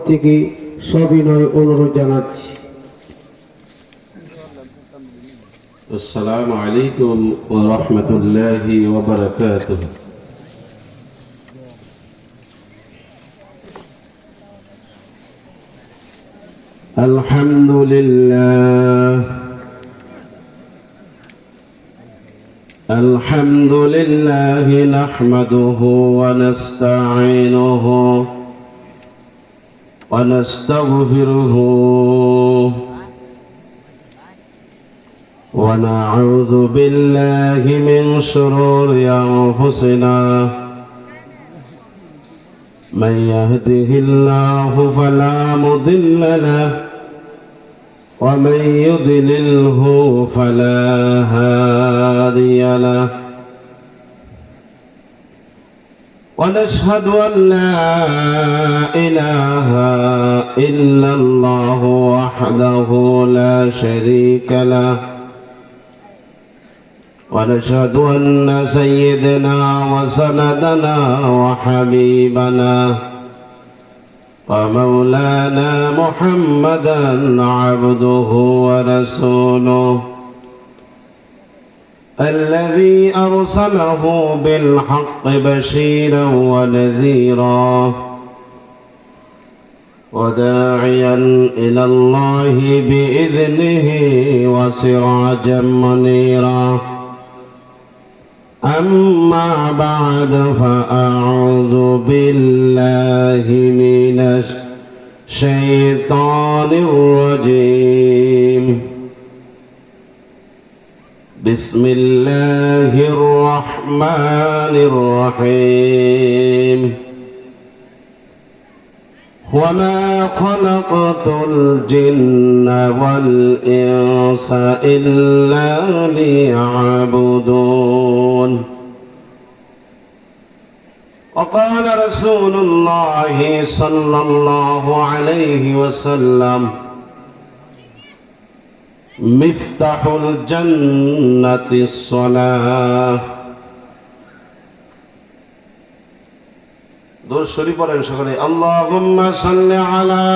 থেকে সবিনয় অনুরোধ জানাচ্ছি। আসসালামু আলাইকুম ওয়া রাহমাতুল্লাহি ওয়া বারাকাতুহু। আলহামদুলিল্লাহ নাহমাদুহু ওয়া নাস্তাঈনুহু ونستغفره ونعوذ بالله من شرور أنفسنا من يهده الله فلا مضل له ومن يضلله فلا هادي له ونشهد أن لا إله إلا الله وحده لا شريك له ونشهد أن سيدنا وسندنا وحبيبنا ومولانا محمدا عبده ورسوله الذي أرسله بالحق بشيرا ونذيرا وداعيا إلى الله بإذنه وسراجا منيرا أما بعد فأعوذ بالله من الشيطان الرجيم بسم الله الرحمن الرحيم وما خلقت الجن والإنس إلا ليعبدون وقال رسول الله صلى الله عليه وسلم مفتاح الجنة الصلاة درود شريف পড়েন সকলে اللهم صل على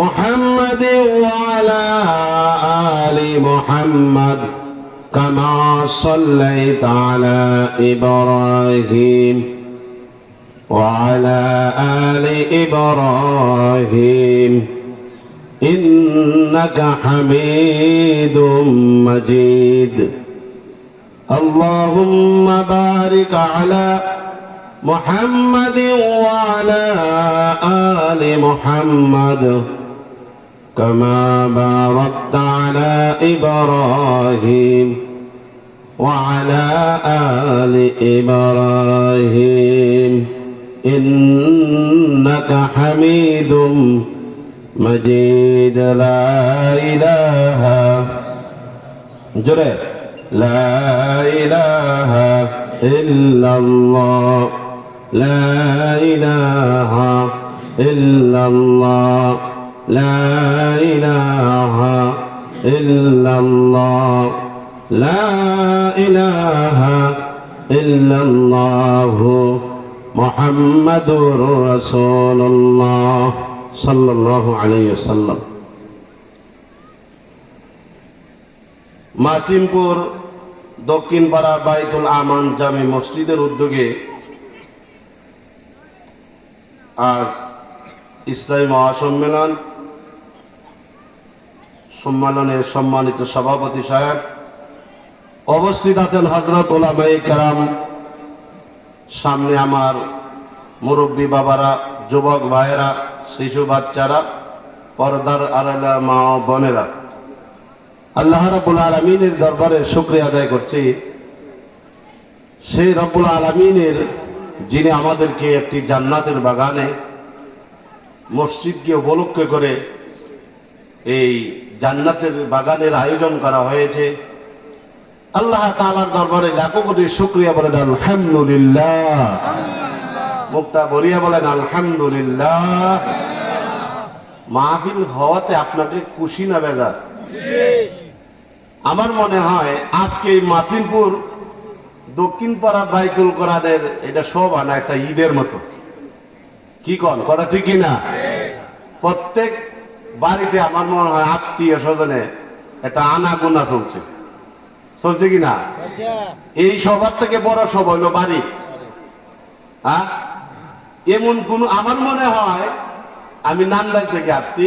محمد وعلى آل محمد كما صليت على إبراهيم وعلى آل إبراهيم إنك حميد مجيد اللهم بارك على محمد وعلى آل محمد كما باركت على إبراهيم وعلى آل إبراهيم إنك حميد مجيد لا إله جرى لا إله إلا الله لا إله إلا الله لا إله إلا الله لا إله إلا الله محمد رسول الله সাল্লাল্লাহু আলাইহি ওয়াসাল্লাম। মাসিমপুর দক্ষিণ পাড়া বাইতুল আমান জামি মসজিদের উদ্যোগে আজ ইসলামী মহাসম্মেলন সম্মেলনের সম্মানিত সভাপতি সাহেব উপস্থিত আছেন হযরত উলামায়ে কেরাম, সামনে আমার মুরব্বী বাবারা, যুবক ভাইয়েরা, শিশু বাচ্চারা, পর্দার আড়ালে মা ও বোনেরা, আল্লাহ রাব্বুল আলামিনের দরবারে শুকরিয়া আদায় করছি। সেই রব্বুল আলামিনের যিনি আমাদেরকে একটি জান্নাতের বাগানে মসজিদকে উপলক্ষ করে এই জান্নাতের বাগানের আয়োজন করা হয়েছে, আল্লাহ তাআলার দরবারে লাখো কোটি শুকরিয়া বলেন আলহামদুলিল্লাহ। মুখটা ভরিয়া বলেন আলহামদুলিল্লাহ। মাহফিল হওয়াতে আপনাকে খুশি না বেজার? আমার মনে হয় আজকে মাসিমপুর দক্ষিণ পাড়া বাইতুল কোরআনের এটা সব আনা একটা ঈদের মতো। কি কন কথা ঠিক না? প্রত্যেক বাড়িতে আমার মনে হয় আত্মীয় স্বজনে একটা আনাগোনা চলছে, চলছে কি না? এই সবার থেকে বড় সব হইলো বাড়ি। হ্যাঁ, এমন কোন, আমার মনে হয় আমি নান্দাই থেকে আসছি,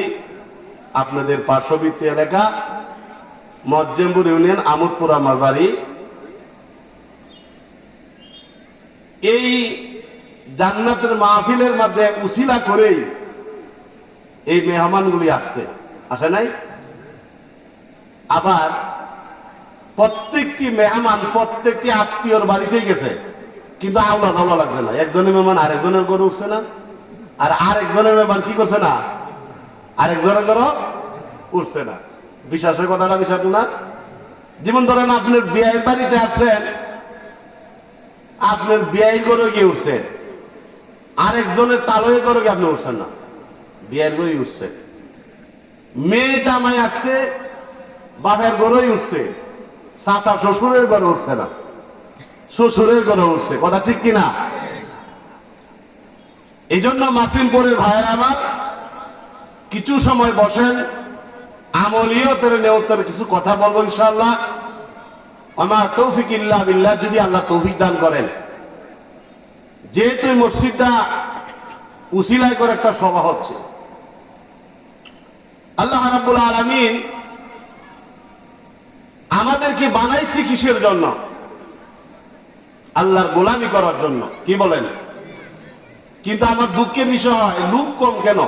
আপনাদের পার্শ্ববর্তী এলাকা মজ্জেমপুর ইউনিয়ন আমোদপুর আমার বাড়ি। এই জান্নাতের মাহফিলের মধ্যে উসিলা করেই এই মেহমানগুলি আসছে, আসে নাই? আবার প্রত্যেকটি মেহমান প্রত্যেকটি আত্মীয়র বাড়িতেই গেছে, কিন্তু আওলা ভালো লাগছে না। একজনের মেহমান আরেকজনের ঘরে উঠছে না, আর আরেকজনের মেহমান কি করছে না, আরেকজনের ঘরে উঠছে না। বিশ্বাসের কথাটা বিশ্বাস না? যেমন ধরেন আপনার বিয়ের বাড়িতে আসছেন, আপনার বিয়ের ঘরে গিয়ে উঠছেন, আরেকজনের তালয়ে ঘরে গিয়ে আপনি উঠছেন না, বিয়ের ঘরেই উঠছে। মেয়ে জামাই আসছে, বাপের ঘরেই উঠছে, চাচা শ্বশুরের ঘরে উঠছে না, শ্বশুরের ঘরে উঠছে। কথা ঠিক কিনা? এই জন্য মাসিমপুরের ভাইয়ের আমার কিছু সময় বসেন, আমলিয়তের নেওয়ার কিছু কথা বলবো ইনশাআল্লাহ। আমার তৌফিক ইল্লা বিল্লাহ, যদি আল্লাহ তৌফিক দান করেন। যেহেতু এই মসজিদটা উসিলাই করে একটা সভা হচ্ছে, আল্লাহ রাব্বুল আলামিন আমাদেরকে বানাইছে কিসের জন্য? আল্লাহর গোলামি করার জন্য, কি বলেন? কিন্তু আমার দুঃখের বিষয়, লোক কম কেন?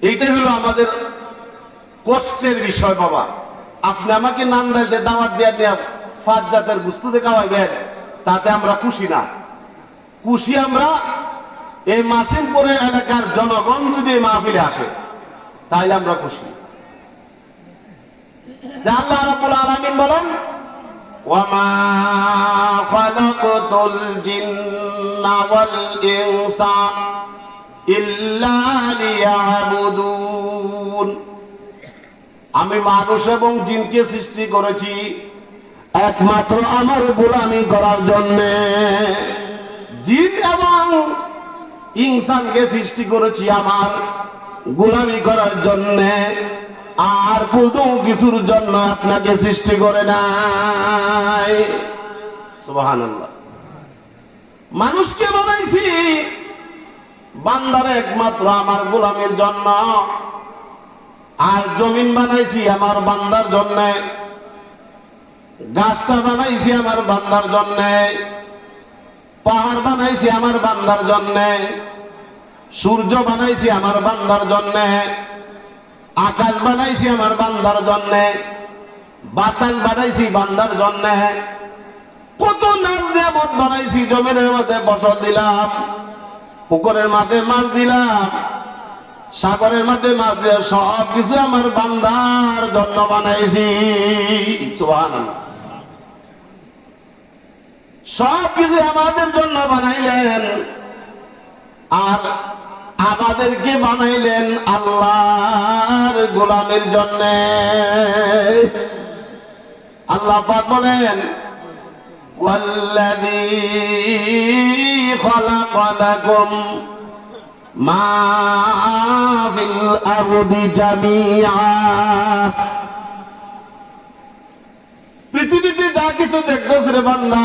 এইটাই হলো আমাদের কষ্টের বিষয়। বাবা, আপনি আমাকে নান্দাইতে দাওয়াত দিয়া দিয়া 5 জাতের গুস্তুতে খাওয়াইবেন, তাতে আমরা খুশি না। খুশি আমরা এই মাসিমপুরের এলাকার জনগণ যদি এই মাহফিলে আসে, তাইলে আমরা খুশি। আল্লাহ রাব্বুল আলামিন বলেন, ওয়ামা খালাকতুল জিন্না ওয়াল ইনসা ইল্লা লিয়াবুদুন। আমি মানুষ এবং জিনকে সৃষ্টি করেছি একমাত্র আমার গোলামি করার জন্য। জিন এবং ইনসানকে সৃষ্টি করেছি আমার গোলামি করার জন্য, আর কোনো কিছুর জন্য আপনাকে সৃষ্টি করে নাই। সুবহানাল্লাহ। মানুষকে বানাইছি বান্দারে একমাত্র আমার গোলামের জন্য, আর জমিন বানাইছি আমার বান্দার জন্য, গাছটা বানাইছি আমার বান্দার জন্য, পাহাড় বানাইছি আমার বান্দার জন্য, সূর্য বানাইছি আমার বান্দার জন্য, আকাশ বানাইছি আমার বান্দার জন্য, বাতাস বানাইছি বান্দার জন্য, কত নিয়ামত বানাইছি। জমিনের মধ্যে ফসল দিলাম, পুকুরের মাঝে মাছ দিলাম, সাগরের মধ্যে মাছ দিলাম, সব কিছু আমার বান্দার জন্য বানাইছি। সুবহানাল্লাহ। সব কিছু আমাদের জন্য বানাইলেন, আর আমাদেরকে বানাইলেন আল্লাহর গোলামের জন্য। আল্লাহ পাক বলেন, ওয়াল্লাযী খালাকা লাকুম মা ফিল আরদি জামিআ। পৃথিবীতে যা কিছু দেখতেছ রে বান্দা,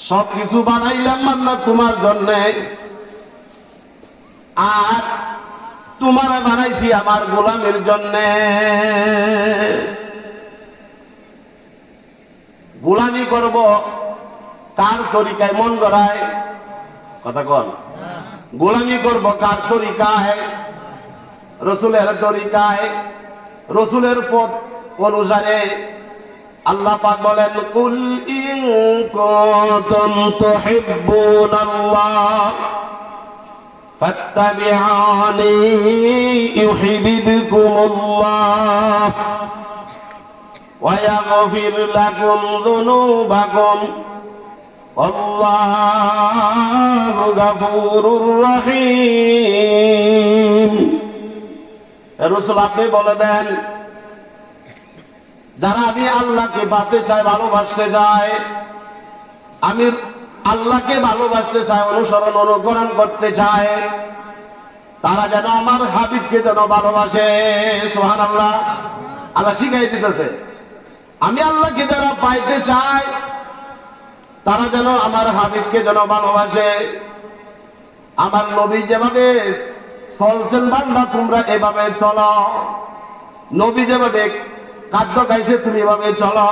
সব কিছু বানাইলাম বান্দা তোমার জন্য, আর তোমার বানাইছি আমার গোলামের জন্য। গোলামি করব কার তরিকায়? মন গড়ায় কথা কন। গোলামি করব কার তরিকায়? রসুলের তরিকায়, রসুলের পথ অনুসারে। আল্লাহ পাক বলেন, কুল ইন কুনতুম তুহিব্বুনাল্লাহ ফাত্তাবিউনি ইউহিব্বুকুমুল্লাহ ওয়া ইয়াগফির লাকুম যুনুবাকুম আল্লাহু গফুরুর রহিম। রাসূল আপনি বলে দেন, যারা আমি আল্লাহকে পাতে চাই, ভালোবাসতে চাই, আমি আল্লাহকে ভালোবাসতে চায়, অনুসরণ অনুকরণ করতে চায়, তারা যেন আমার হাবিবকে যেন ভালোবাসে। সুবহানাল্লাহ। আল্লাহ শিখাই দিতেছে, আমি আল্লাহকে যারা পাইতে চাই তারা যেন আমার হাবিবকে যেন ভালোবাসে। আমার নবী যেভাবে চলছেন বান্দা তোমরা এভাবে চলো, নবী যেভাবে খাদ্য খাইছে তুমি এভাবে চলো,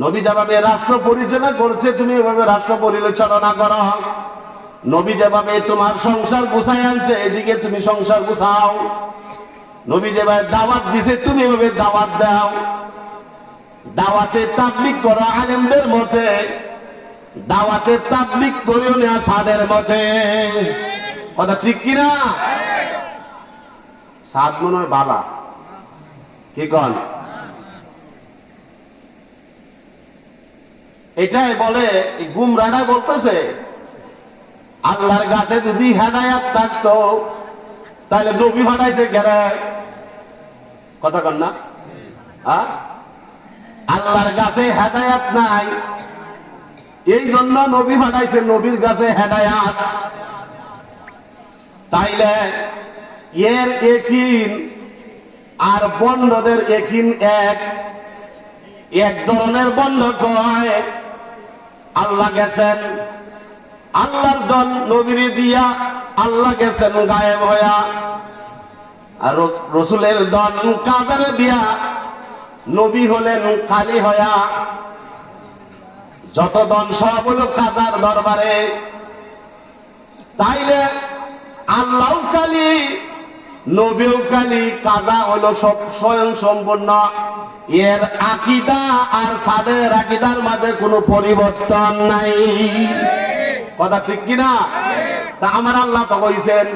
নবী যেভাবে রাষ্ট্র পরিচালনা করছে তুমি এভাবে রাষ্ট্র পরিচালনা করো, নবী যেভাবে তোমার সংসার গুছায় আনছে এদিকে তুমি সংসার গুছাও, নবী যেভাবে দাওয়াত দিছে তুমি এভাবে দাওয়াত দাও। দাওয়াতে তাবলীগ করো আলেমদের মতে, দাওয়াতে তাবলীগ করিও না সাদের মতে। কথা ঠিক কিনা? সাদ মনে হয় বালা, কি কন? এটাই বলে গুমরাটা বলতেছে আল্লাহর কাছে যদি হেদায়াত থাকতো তাহলে নবী পাঠাইছে কেন? কথা কন না? আল্লাহর কাছে হেদায়াত নাই, এই জন্য নবী পাঠাইছে, নবীর কাছে হেদায়াত। তাইলে এর একিন আর বন্ডদের একিন এক। এক ধরনের বন্ড কয় আল্লাহ গেছেন, আল্লাহর দল নবীর দিয়া আল্লাহ গেছেন গায়েব হইয়া, আর রসুলের দল কাদারে দিয়া নবী হলেন খালি হইয়া। যত দল সব হলো কাদার দরবারে। তাইলে আল্লাহ কালি, নবীও কালি, কাদা হলো সব স্বয়ং সম্পূর্ণ। এর আকীদা আর সাদের আকীদার মাঝে কোনো পরিবর্তন নাই। কথা ঠিক কিনা? তা আমার আল্লাহ তো কইছেন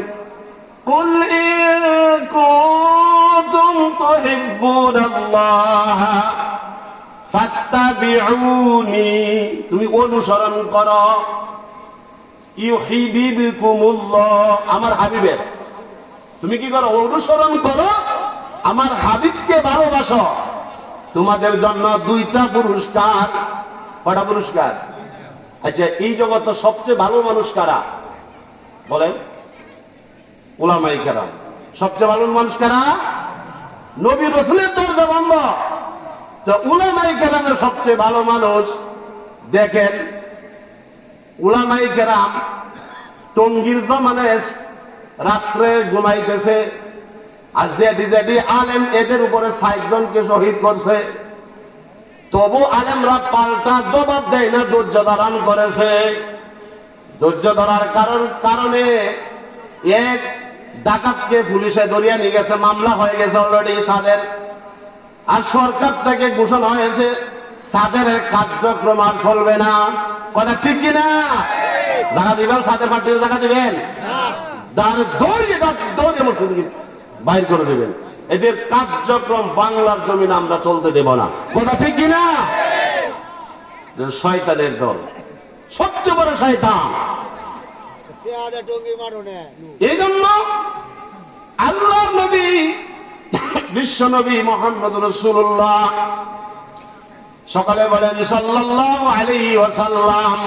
কুল ইন কুনতুম তুহিব্বুনাল্লাহ ফাত্তাবিউনি, তুমি অনুসরণ করো, ইউহিব্বুকুমুল্লাহ, আমার হাবিবের তুমি কি করো? অনুসরণ করো, আমার হাবিবকে ভালোবাসো। তোমাদের জন্য দুইটা পুরস্কার। কটা পুরস্কার? আচ্ছা, এই জগতে সবচেয়ে ভালো মানুষ কারা বলেন? উলামায়ে কেরাম। সবচেয়ে ভালো মানুষ কারা? নবী রাসূলের দরজা বন্ধ, তো উলামায়ে কেরামের সবচেয়ে ভালো মানুষ। দেখেন উলামায়ে কেরাম টঙ্গীর জমানায় রাত্রে ঘুমাইতেছে, আর জেডি আলেম এদের উপরে ৬০ জনকে শহীদ করছে, তবু আলেমরা পাল্টা জবাব দেয় না, ধৈর্য ধারণ করেছে। ধৈর্য ধরার কারণে এক ডাকাতকে পুলিশে ধরিয়ে নিয়ে গেছে, মামলা হয়ে গেছে অলরেডি সাদের। আর সরকার থেকে ঘোষণা হয়েছে সাদের কার্যক্রম আর চলবে না। কথা ঠিক কিনা? জায়গা দিবেন সাদের পার্টির, জায়গা দিবেন, বাইর করে দেবেন। এদের কার্যক্রম বাংলার জমিনে আমরা চলতে দেব না। কথা ঠিক কিনা? শয়তানের দল, সবচেয়ে বড় শয়তান। এই জন্য আল্লাহ নবী, বিশ্ব নবী মুহাম্মদ রাসূলুল্লাহ সকালে বলেন সাল্লাল্লাহু আলাইহি ওয়াসাল্লাম,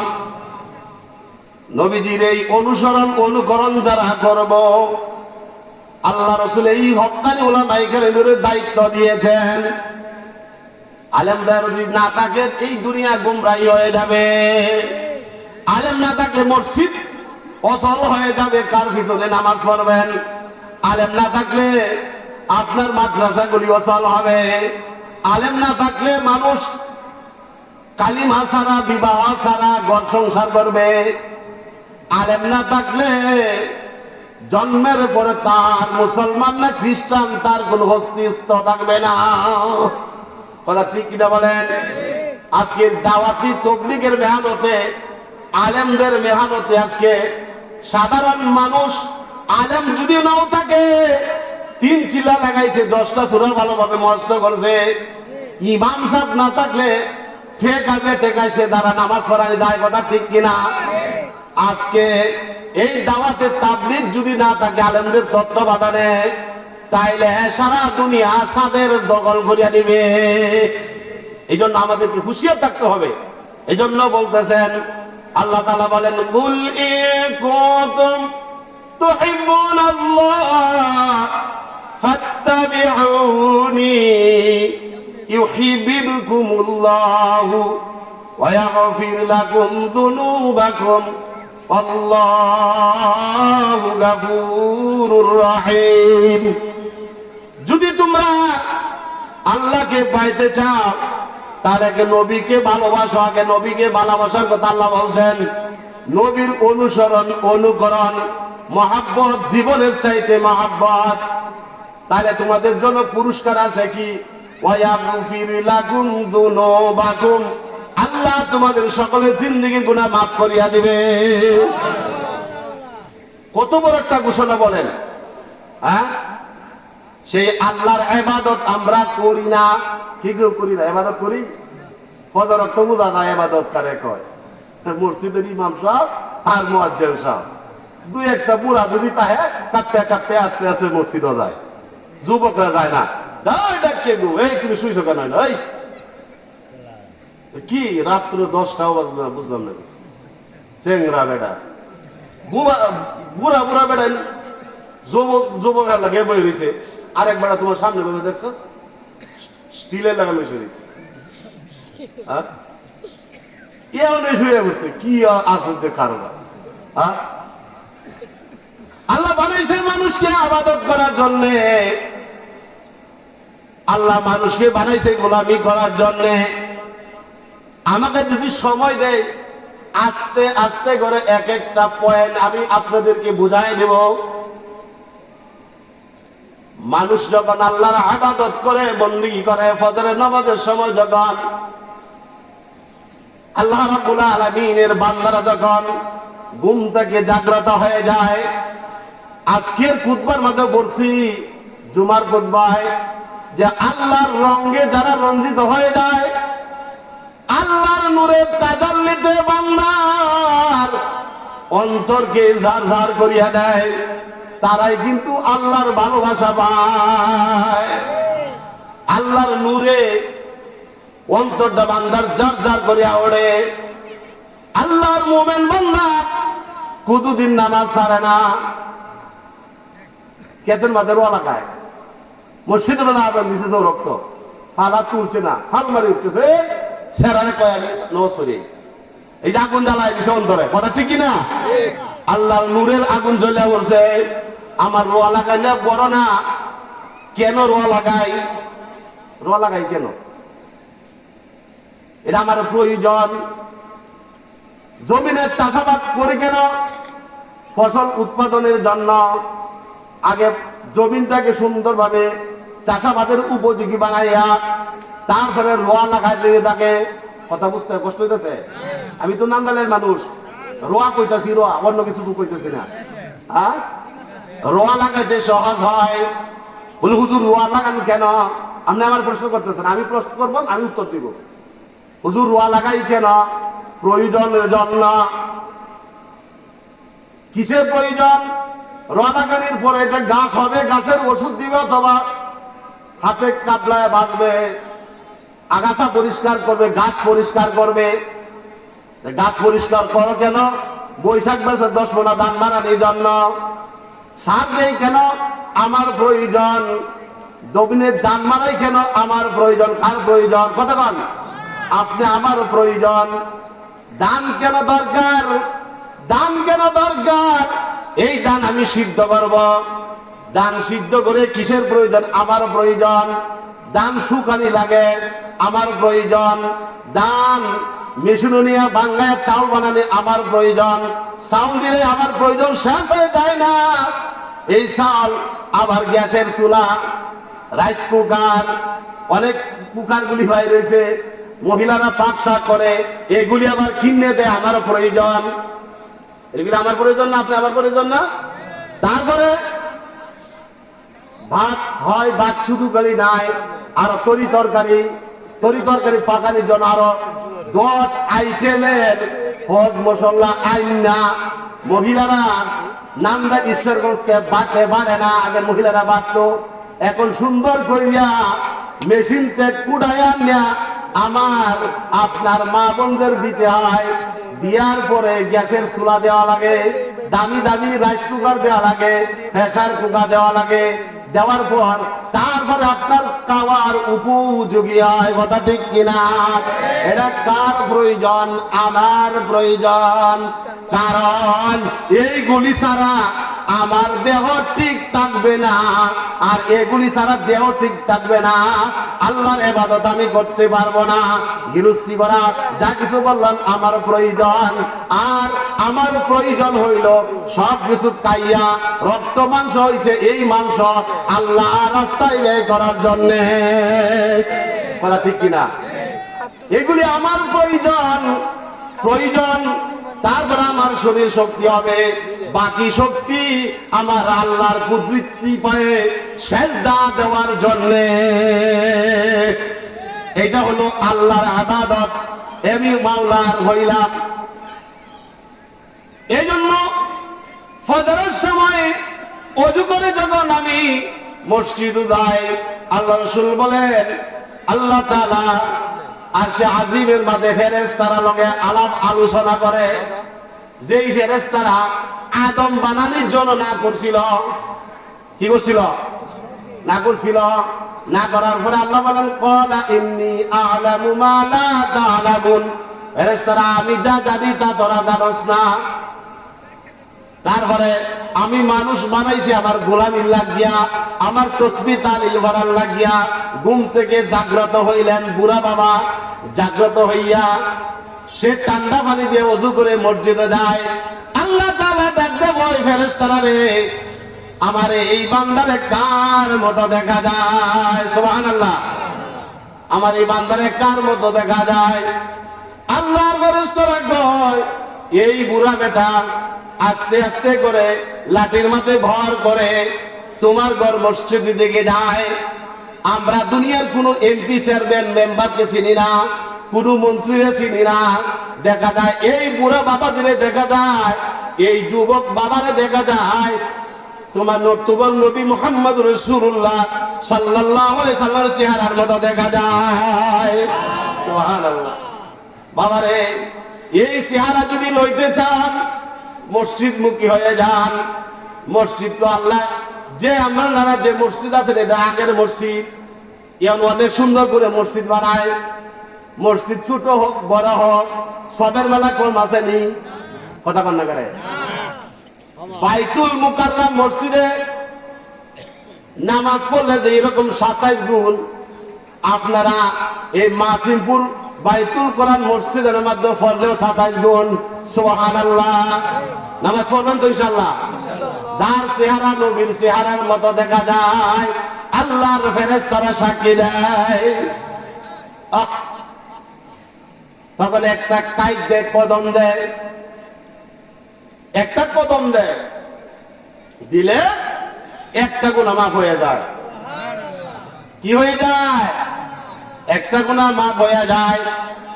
নবীজির এই অনুসরণ অনুকরণ যারা করব, আল্লাহ রাসূল এই হক্কানি উলামায়ে কেরামের দায়িত্ব দিয়েছেন। আলেমরা যদি না থাকে এই দুনিয়া গুমরাহি হয়ে যাবে। আলেম না থাকলে মসজিদ অচল হয়ে যাবে, কার ভিতরে নামাজ পড়বেন? আলেম না থাকলে আপনার মাদ্রাসাগুলি অচল হবে। আলেম না থাকলে মানুষ কালিমা ছাড়া, বিবাহ ছাড়া ঘর সংসার করবে। আলেম না থাকলে জন্মের পরে তার মুসলমান না খ্রিস্টান তার কোন অস্তিত্ব থাকবে না। কথা ঠিক কিনা বলেন? আজকে দাওয়াতি তবলিগের মেহনতে, আলেমদের মেহনতে আজকে সাধারণ মানুষ, আলেম যদি নাও থাকে, ৩ চিল্লা লাগাইছে, 10টা সূরা ভালোভাবে মুখস্থ করছে। ইমাম সাহেব না থাকলে ঠেকাইছে দ্বারা নামাজ পড়ায় যায়। কথা ঠিক কিনা? আজকে এই দাওয়াতে তাবলীগ যদি না থাকে আলেমদের তত্ত্বাবধানে, তাইলে সারা দুনিয়া সাদের দখল করিয়া দিবে। এই জন্য আমাদেরকে হুঁশিয়ার থাকতে হবে। এই জন্য বলতেছেন আল্লাহ তাআলা বলেন কুল ইন কুনতুম তুহিব্বুনাল্লাহ ফাত্তাবিউনি ইউহিব্বুকুমুল্লাহু ওয়া ইয়াগফির লাকুম যুনুবাকুম আল্লাহু গফুরুর রহিম। যদি তোমরা আল্লাহকে পাইতে চাও তাহলে আগে নবীকে ভালোবাসো। আগে নবীকে ভালোবাসার কথা আল্লাহ বলছেন। নবীর অনুসরণ অনুকরণ মহাব্বত, জীবনের চাইতে মহাব্বত। তাহলে তোমাদের জন্য পুরস্কার আছে কি? ওয়ায়াগফির লাকুম যুনুবাকুম, আল্লাহ তোমাদের সকলের জিন্দেগীর গুনাহ মাফ করিয়া দিবে। কত বড় একটা ঘোষণা বলেন। হ্যাঁ, সেই আল্লাহর ইবাদত আমরা করি না। কি করি না? ইবাদত করি। ফজর অর্থ বোঝা যায় ইবাদত কারে কয়। মসজিদের ইমাম সাহেব আর মুয়াজ্জিন সাহেব, দুই একটা বুড়া যদি তাহে কাঁপতে কাঁপতে আস্তে আস্তে মসজিদও যায়, যুবকরা যায় না। ডাকে গো, এই তুমি শুইছো কেন? এই কি রাত্র 10টাও বাজলো না, বুঝলাম না। চেংরা বেটা, বুড়া বুড়া বেটা, যুবক লাগে বই রয়েছে। আরেক বেটা তোমার সামনে বসে দেখছো, স্টিলের লাগানো রয়েছে। হ্যাঁ, শুয়ে বসছে। কি আসলে কারবার। হ্যাঁ, আল্লাহ বানাইছে মানুষকে ইবাদত করার জন্য। আল্লাহ মানুষকে বানাইছে গোলামি করার জন্য। আমাকে যদি সময় দেয় আস্তে আস্তে করে এক একটা পয়েন্ট আমি আপনাদেরকে বুঝাই দেব। মানুষ যখন আল্লাহর ইবাদত করে, বন্দেগী করে, ফজরের নামাজের সময় যখন আল্লাহ রাব্বুল আলামিনের বান্দারা যখন ঘুম থেকে জাগ্রত হয়ে যায়, আজকের খুতবার মধ্যে বলছি, জুমার খুতবায়, যে আল্লাহর রঙে যারা রঞ্জিত হয়ে যায়, আল্লাহর নূরের তাজাল্লিতে বান্দার অন্তরকে ঝারঝার করিয়া দেয়, তারাই কিন্তু আল্লাহর ভালোবাসা পায়। আল্লাহর নূরে অন্তরটা বান্দার ঝারঝার করিয়া ওঠে। আল্লাহর মুমিন বান্দা কুতুদিন নামাজ ছাড়ে না। কেতন মাদের এলাকায় মসজিদে আজান দিছে, যে রক্ত ফালা তুলছে না, ফাল মারি উঠতেছে, সেরারে কয় আমি নমাজ পড়ি। এই যে আগুন জ্বালায় দিছে অন্তরে, কথা ঠিক কিনা? আল্লাহর নূরের আগুন জ্বলে বলছে, আমার রোয়া লাগাইলে বড় না। কেন রোয়া লাগাই? রোয়া লাগাই কেন? এটা আমার প্রয়োজন। জমিনের চাষাবাদ করি কেন? ফসল উৎপাদনের জন্য। আগে জমিনটাকে সুন্দরভাবে চাষাবাদের উপযোগী বানাইয়া তারপরে রোয়া লাগাই দিয়ে থাকে। কথা বুঝতে কষ্ট হইতেছে? আমি তো নান্দালের মানুষ, রোয়া কইতাছি, রোয়া, অন্য কিছু কইতেছি না। হ্যাঁ, রোয়া লাগাইতে সহজ হয়। বলে হুজুর রোয়া লাগান কেন? আপনি আমার প্রশ্ন করতেছেন, আমি প্রশ্ন করবো, আমি উত্তর দিব। হুজুর রোয়া লাগাই কেন? প্রয়োজনের জন্য। কিসের প্রয়োজন? রোয়া লাগানোর পরে এটা গাছ হবে, গাছের ওষুধ দিবে, অথবা হাতে কাটলায় বাঁধবে, আগাছা পরিষ্কার করবে, গাছ পরিষ্কার করবে। গাছ পরিষ্কার করো কেন? বৈশাখ মাসের 10 মোনা ধান মারানির জন্য। সার দেই কেন? আমার প্রয়োজন। দবিনের ধান মারাই কেন? আমার প্রয়োজন। কার প্রয়োজন? কথা বল। আপনি আমারও প্রয়োজন। দান কেন দরকার? দান কেন দরকার? এই দান আমি সিদ্ধ করব। দান সিদ্ধ করে কিসের প্রয়োজন? আমার প্রয়োজন। দান শুকানি লাগে, আমার প্রয়োজন। দান মেশিনিয়া বাংলায় চাউল বানালে আমার প্রয়োজন। চাউল দিলে আমার প্রয়োজন শেষ হয়ে যায় না। এই চাউল আবার গ্যাসের চুলা, রাইস কুকার, অনেক কুকার গুলি হয়ে রয়েছে, মহিলারা পাক শাক করে, এগুলি আবার কিনে দেয়, আমার প্রয়োজন। এগুলি আমার প্রয়োজন না? আপনি আমার প্রয়োজন না? তারপরে ভাত হয়, ভাত শুধু করি নাই, আরো তরি তরকারি পাকানোর জন্য আরো 10 আইটেমের ফজ মশলা আইনা মহিলারা নামটা ঈশ্বরগঞ্জকে বাটে বাড়ে না। আগে মহিলারা বাটতো, এখন সুন্দর করিয়া মেশিন তে কুড়াইয়া নিয়া আমার আপনার মা বোনদের দিতে হয়। দেওয়ার পরে গ্যাসের চুলা দেওয়া লাগে, দামি দামি রাইস কুকার দেওয়া লাগে, প্রেসার কুকার দেওয়া লাগে, দেওয়ার পর তারপরে আপনার খাওয়ার উপযোগী হয়। কথা ঠিক কিনা? এটা কার প্রয়োজন? আমার প্রয়োজন। কারণ এইগুলি ছাড়া আমার দেহ ঠিক থাকবে না, আর এগুলি ছাড়া দেহ ঠিক থাকবে না, আল্লাহর ইবাদত আমি করতে পারবো না। গৃহস্থী করা যা কিছু বললাম আমার প্রয়োজন, আর আমার প্রয়োজন হইল সব কিছু খাইয়া রক্ত মাংস হইছে, এই মাংস আল্লাহ রাস্তায় ব্যয় করার জন্য। বলা ঠিক কিনা? এগুলি আমার প্রয়োজন। তারপর আমার শরীর শক্তি হবে, বাকি শক্তি আমার আল্লাহর কুদরতি পায়ে সেজদা দেওয়ার জন্য। এটা হলো আল্লাহর ইবাদত, আমি মাওলার হইলাম। এই জন্য ফজরের সময় ওযু করে যখন আমি মসজিদে যাই, আল্লাহ রাসূল বলেন আল্লাহ তাআলা আরশে আজিমের মাঝে ফেরেশতারা লগে আলাপ আলোচনা করে। যেই ফেরেশতারা আদম বানানোর জন্য না করছিল, কি করছিল? না করছিল। না করার পরে আল্লাহ বলেন ক্বালা ইন্নী আ'লামু মা লা তা'লামুন, ফেরেশতারা আমি যা জানি তা তোরা জানোস না। তারপরে আমি মানুষ বানাইছি আমার গোলামির লাগিয়া, আমার তসবিহ তাহলিল করার লাগিয়া। ঘুম থেকে জাগ্রত হইলেন বুড়া বাবা, জাগ্রত হইয়া সে ঠান্ডা পানি দিয়ে ওযু করে মসজিদে যায়। আল্লাহ তাআলা ডাকতে বলে ফেরেশতারা রে, আমারে এই বান্দারে কার মতো দেখা যায়? সুবহানাল্লাহ। আমার এই বান্দারে কার মতো দেখা যায়? আল্লাহর ফেরেশতারা কয় এই বুড়া বেটা আস্তে আস্তে করে লাঠির মাথায় ভর করে তোমার ঘর মসজিদের দিকে যায়। আমরা দুনিয়ার কোনো এমপি চেয়ারম্যান মেম্বারকে চিনি না, কোনো মন্ত্রীরে চিনি না। দেখা যায় এই বুড়া বাবাদের দেখা যায়, এই যুবক বাবারে দেখা যায় তোমার নবী মুহাম্মদ রাসূলুল্লাহ সাল্লাল্লাহু আলাইহি সাল্লামের চেহারার মতো দেখা যায়। সুবহানাল্লাহ। বাবারে এই চেহারা যদি লইতে চান মসজিদ মুখী হয়ে যান। মসজিদ তো আল্লাহ যে আমরা নানা যে মসজিদ আছে এটা আগের মসজিদ, এখন অনেক সুন্দর করে মসজিদ বানায়। মসজিদ ছোট হোক বড় হোক সবের মেলা কম আসেনি, কথা কন্যা করে। বাইতুল মুকাররম মসজিদে নামাজ পড়লে যে এরকম 27 গুণ, আপনারা এই মাসিমপুর বাইতুল কোরআন মসজিদের মধ্যে পড়লেও 27 গুণ। সুবহানাল্লাহ। নামাজ পড়বেন তো ইনশাআল্লাহ। যার চেহারা নবীর চেহারার মতো দেখা যায়, আল্লাহর ফেরেশতারা সাক্ষী দেয়। তখন একটা কাইট দেয়, কদম দেয়, একটা কদম দেয়, দিলে একটা গুনাহ মাফ হয়ে যায়। কি হয়ে যায়? একটা গুনাহ মাফ হয়ে যায়।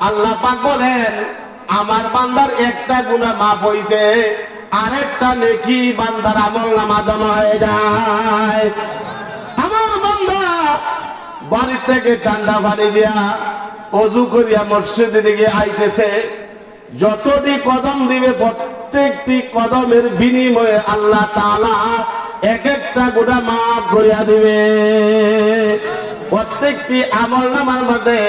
আল্লাহ পাক বলেন আমার বান্দার একটা গুনাহ মাফ হইছে, আরেকটা নেকি বান্দার আমলনামা জমা হয়ে যায়। আমার বান্দা বাড়ি থেকে ঠান্ডা পানি দিয়া ওযু করিয়া মসজিদের দিকে আইতেছে, যতটি কদম দিবে প্রত্যেকটি কদমের বিনিময়ে আল্লাহ তাআলা এক একটা গুনাহ মাফ করিয়া দিবে। প্রত্যেকটি আমলনামার মধ্যে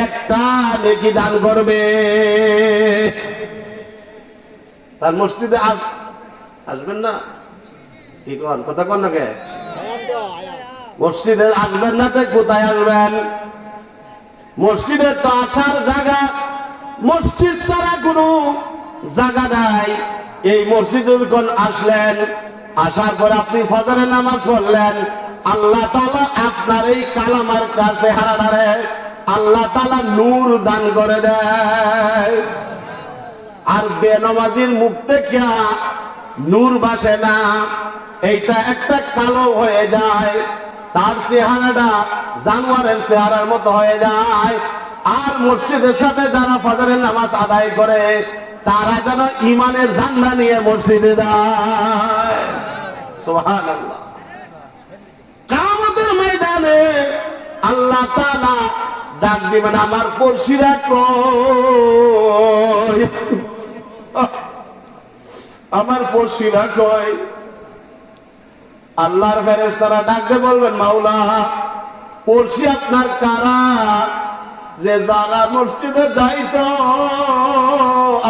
একটা নেকি দান করবে। তার মসজিদে আসবেন না? কি কন? কথা কন না কে? মসজিদে আসবেন না তো কোথায় আসবেন? মসজিদে তো আসার জায়গা, মসজিদ ছাড়া কোনো জায়গা নাই। এই মসজিদে যখন আসলেন, আসার পর আপনি ফজরের নামাজ পড়লেন, আল্লাহ তাআলা আপনার এই কালামার কাছে হারাদারে আল্লাহ তাআলা নূর দান করে দেয়। আর বেনামাজির মুখ থেকে নূর ভাসে না, এইটা একটা কালো হয়ে যায়, তার চেহারাটা জানোয়ারের চেহারার মতো হয়ে যায়। আর মসজিদের সাথে যারা ফজরের নামাজ আদায় করে তারা যেন ঈমানের ঝান্ডা নিয়ে মসজিদে যায়। সুবহানাল্লাহ। কিয়ামতের ময়দানে আল্লাহ তাআলা ডাক দিবেন আমার পড়শিরা কই? আমার পড়শিরা কয়, আল্লাহর ফেরেশতারা ডাকতে বলবেন, মাওলা পড়শি আপনার কারা? যে যারা মসজিদে যাইতো।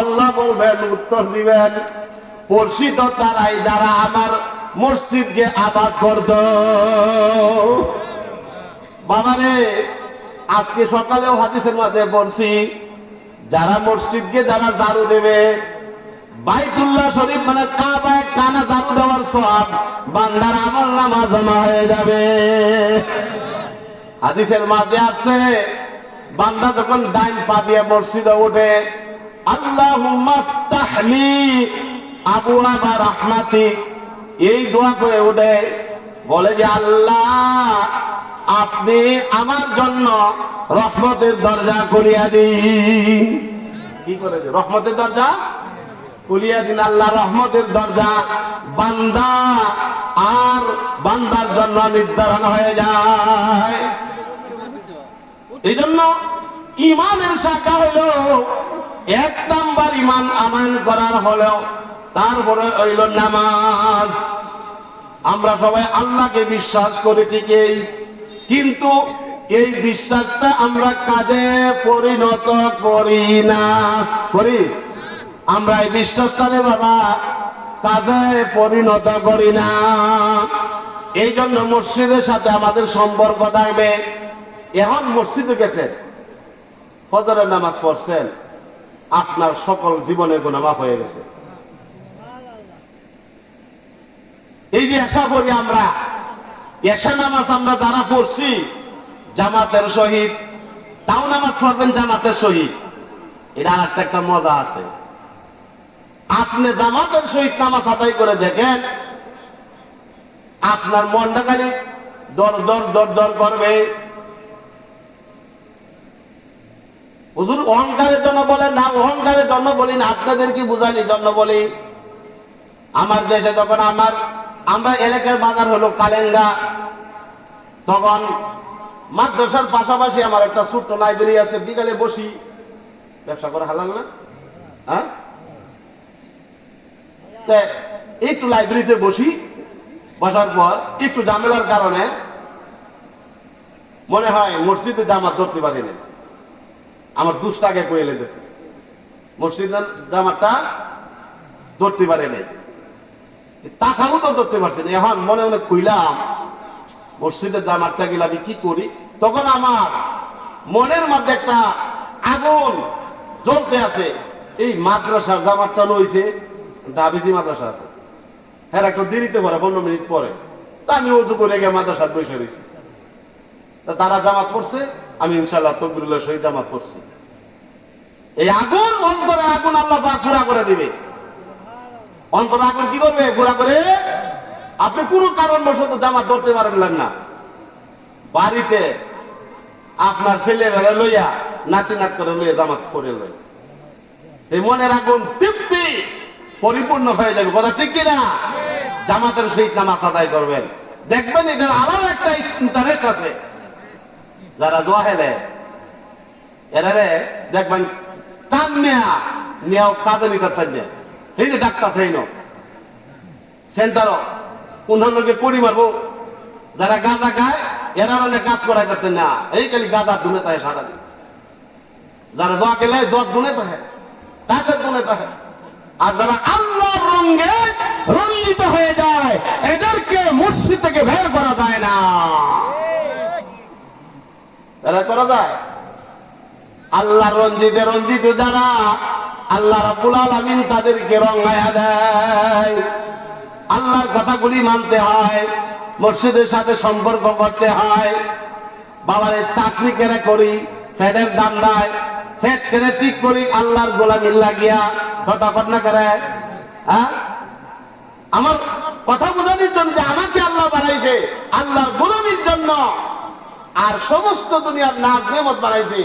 আল্লাহ বলবেন, উত্তর দিবেন, পড়শি তো তারাই যারা আমার মসজিদকে আবাদ করত। বাবারে, আজকে সকালেও হাদিসের মাঝে পড়ছি, যারা মসজিদকে যারা ঝাড়ু দেবে, বাইতুল্লাহ শরীফ মানে কাবায় টানা ঝাড়ু দেওয়ার সওয়াব বান্দার আমলনামা জমা হয়ে যাবে। হাদিসের মাঝে আছে, বান্দা যখন ডাইন পা দিয়ে মসজিদে ওঠে, আল্লাহুম্মা ফতাহলি আবওয়াবা রাহমাতিক, এই দোয়া করে ওঠে, বলে যে আল্লাহ আপনি আমার জন্য রহমতের দরজা খুলিয়া দিন। কি করে দিন? রহমতের দরজা খুলিয়া দিন। আল্লাহ রহমতের দরজা বান্দা আর বান্দার জন্য নির্ধারণ হয়ে যায়। এই জন্য ইমানের শাখা হইল, এক নাম্বার ইমান আমান করার হলো, তারপরে হইল নামাজ। আমরা সবাই আল্লাহকে বিশ্বাস করি ঠিকই, কিন্তু এই বিশ্বাসটা আমরা কাজে পরিণত করি না। করি? আমরা এই বিশ্বাসটারে বাবা কাজে পরিণত করি না। এই জন্য মসজিদের সাথে আমাদের সম্পর্ক থাকবে। এখন মসজিদে গেছেন, ফজরের নামাজ পড়ছেন, আপনার সকল জীবনের গুনাহ মাফ হয়ে গেছে। এই যে এশা পড়ি আমরা, এশা নামাজ আমরা যারা পড়ছি জামাতের সহিত, তাও নামাজ পড়বেন জামাতের সহিত, এটা আর একটা মজা আছে। আপনি জামাতের সহিত নামাজ আদায় করে দেখেন, আপনার মনটা খালি দর দর দর দর করবে। হুজুর অহংকারের জন্য বলেন না, অহংকারের জন্য বলি না, আপনাদের কি বুঝালি জন্য বলি। আমার দেশে যখন আমরা এলাকার বাজার হলো কালেঙ্গা, তখন মাদ্রাসার পাশাপাশি আমার একটা ছোট্ট লাইব্রেরি আছে। বিকালে বসি, ব্যবসা করে হালাল না? হ্যাঁ, একটু লাইব্রেরিতে বসি, বসার পর একটু ঝামেলার কারণে মনে হয় মসজিদে জামাত ধরতে পারি না। আমার দুষ্টাকে কয়ে লেগেছে, মসজিদের জামাতটা ধরতে পারে নাই, তাছাড়াও তো ধরতে পারছি না। এখন মনে মনে কইলাম মসজিদের জামাতটা গেলে আমি কি করি। তখন আমার মনের মধ্যে একটা আগুন জ্বলতে আছে। এই মাদ্রাসার জামাতটা নইছে, ডাবিজি মাদ্রাসা আছে, হ্যাঁ একটু দেরিতে পরে 15 মিনিট পরে, তা আমি ওযু করে গিয়ে মাদ্রাসায় বসে রয়েছি। তারা জামাত পড়ছে, আমি ইনশাআল্লাহ তাকবীরুল্লাহ শহীদ জামাত পড়ছি। এই আগুন অন্তরে আগুন আল্লাহ পাক পুরা করে দিবে। অন্তরে আগুন কি করবে? পুরা করে। আপনি কোনো কারণবশত জামাত ধরতে পারেন না, বাড়িতে আপনার ছেলেবেলা লইয়া নাতি নাত করে লইয়া জামাত পড়ে লই, এই মনের আগুন তৃপ্তি পরিপূর্ণ হয়ে যাবে। কথা ঠিক কিনা? জামাতের সহিত নামাজ আদায় করবেন, দেখবেন এটার আলাদা একটা ইন্টারেস্ট আছে। যারা দোয়া হেলে এরা দেখবেন টান নেওয়া কাজে নিতে পারবে। এই যে ডাক্তার সেই সেন্টারও অন্যান্যকে করি মারবো, যারা গাঁজা খায় এরা মানে কাজ করাই করতেন না, এই খালি গাঁজা দুনে তাহে সারাদিন। যারা দোয়া খেলে দোয়া দুনে তাহে, টাসের দুনে তাহে। আর যারা আল্লাহর রঙে রঞ্জিত হয়ে যায়, এদেরকে মসজিদ থেকে বের করা যায় না। বের করা যায়? আল্লাহ রঞ্জিত যারা, আল্লাহ রাব্বুল আলামিন তাদেরকে রঙায়া দেয়। আল্লাহর কথাগুলি মানতে হয়, মসজিদের সাথে সম্পর্ক করতে হয়। বাবারে চাকরি কেড়ে করি, ফ্যাটের দাম দেয়, ফ্যাট কেড়ে ঠিক করি আল্লাহর গোলামির লাগিয়া, ফটাফট না করে। হ্যাঁ, আমার কথা বোঝানোর জন্য যে আমাকে আল্লাহ বানাইছে আল্লাহর গোলামির জন্য, আর সমস্ত দুনিয়ার নাজ নেমত বানাইছে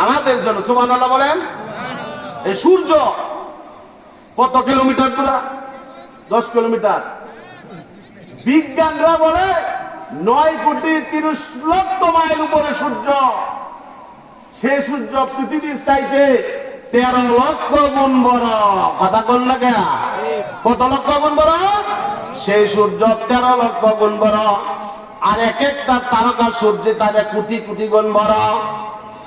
আমাদের জন্য। সুবহানাল্লাহ বলেন। এই সূর্য কত কিলোমিটার দূর? 10 কিলোমিটার। বিজ্ঞানরা বলে 9,30,00,000 মাইল উপরে সূর্য। সে সূর্য পৃথিবীর চাইতে 13 লক্ষ গুণ বড়। কথা কোন না কে? কত লক্ষ গুণ বড়? সেই সূর্য 13 লক্ষ গুণ বড়। আর এক একটা তারকা সূর্য তাদের কোটি কোটি গুণ বড়।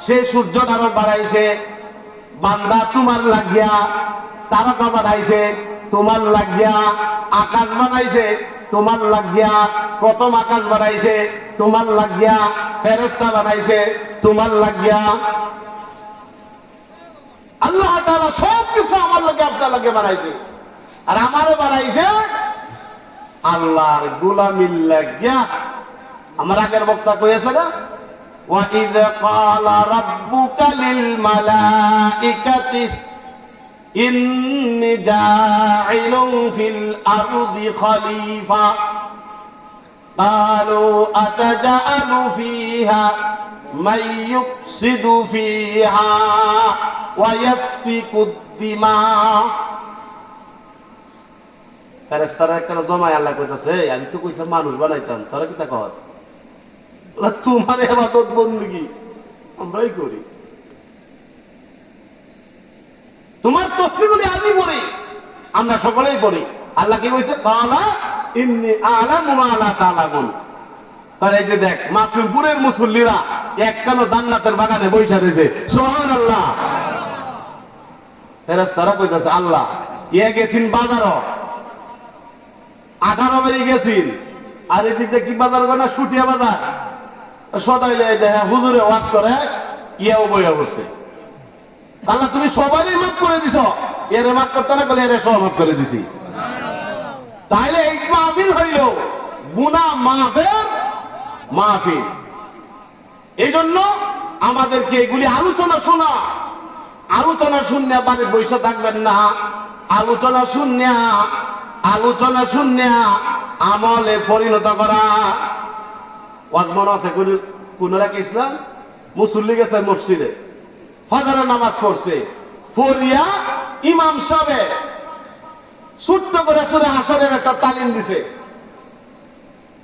সেই সূর্যটারও বাড়াইছে বান্দা তোমার লাগিয়া, তারকা বানাইছে তোমার লাগিয়া, আকাশ বানাইছে তোমার লাগিয়া, প্রথম আকাশ বানাইছে তোমার লাগিয়া, ফেরেশতা বানাইছে তোমার লাগিয়া। আল্লাহ তাআলা সব কিছু আমার লাগে আপনার লাগে বানাইছে, আর আমারও বানাইছে আল্লাহর গোলামির লাগিয়া। আমার আগের বক্তা কইছে না, وَإِذْ قَالَ رَبُّكَ لِلْمَلَائِكَةِ إِنِّي جَاعِلٌ فِي الْأَرْضِ خَلِيفَةً قَالُوا أَتَجْعَلُ فِيهَا مَن يُفْسِدُ فِيهَا وَيَسْفِكُ الدِّمَاءَ। ফেরেশতারা একটা জমায় আল্লাহ কইতাছে, আমি তো কইছি মানুষ বানাইতাম, তারা কি তা কস? তোমার ইবাদত বندگی আমরাই করি, তোমার তসবিহগুলি আমি পড়ি, আমরা সকলেই পড়ি। আল্লাহ কি কইছে? কালা ইন্নী আ'লামু মা লা তা'লামুন। তার এই যে দেখ মাসুমপুরের মুসল্লিরা একখানো জান্নাতের বাগানে বইসা রয়েছে, সুবহানাল্লাহ। ফেরেশতারা কইতাছে আল্লাহ গেছিন বাজারও 18 বারে গেছিন, আর এদিকে কি বাজার না সুটিয়া বাজার সদাইলে দেখে হুজুরে ওয়াজ করে ইয়াও বইয়া বসে। আল্লাহ তুমি সবারই মাফ করে দিছ, এরে মাফ করতে না বলে এরে সব মাফ করে দিছি। তাইলে এই মাহফিল হইল গুনাহ মাফের মাহফিল। এই জন্য আমাদেরকে এগুলি আলোচনা শোনা, আলোচনা শুনে বাড়ি বসে থাকবেন না, আলোচনা শুনিয়া আমলে পরিণত করা। ওয়াজ মনে আছে কোন ইসলাম মুসল্লি গেছে মসজিদে, ফজরের নামাজ পড়ছে, ফরিয়া ইমাম সাহেব ছোট্ট করে সূরা হাসরের একটা তালিম দিছে।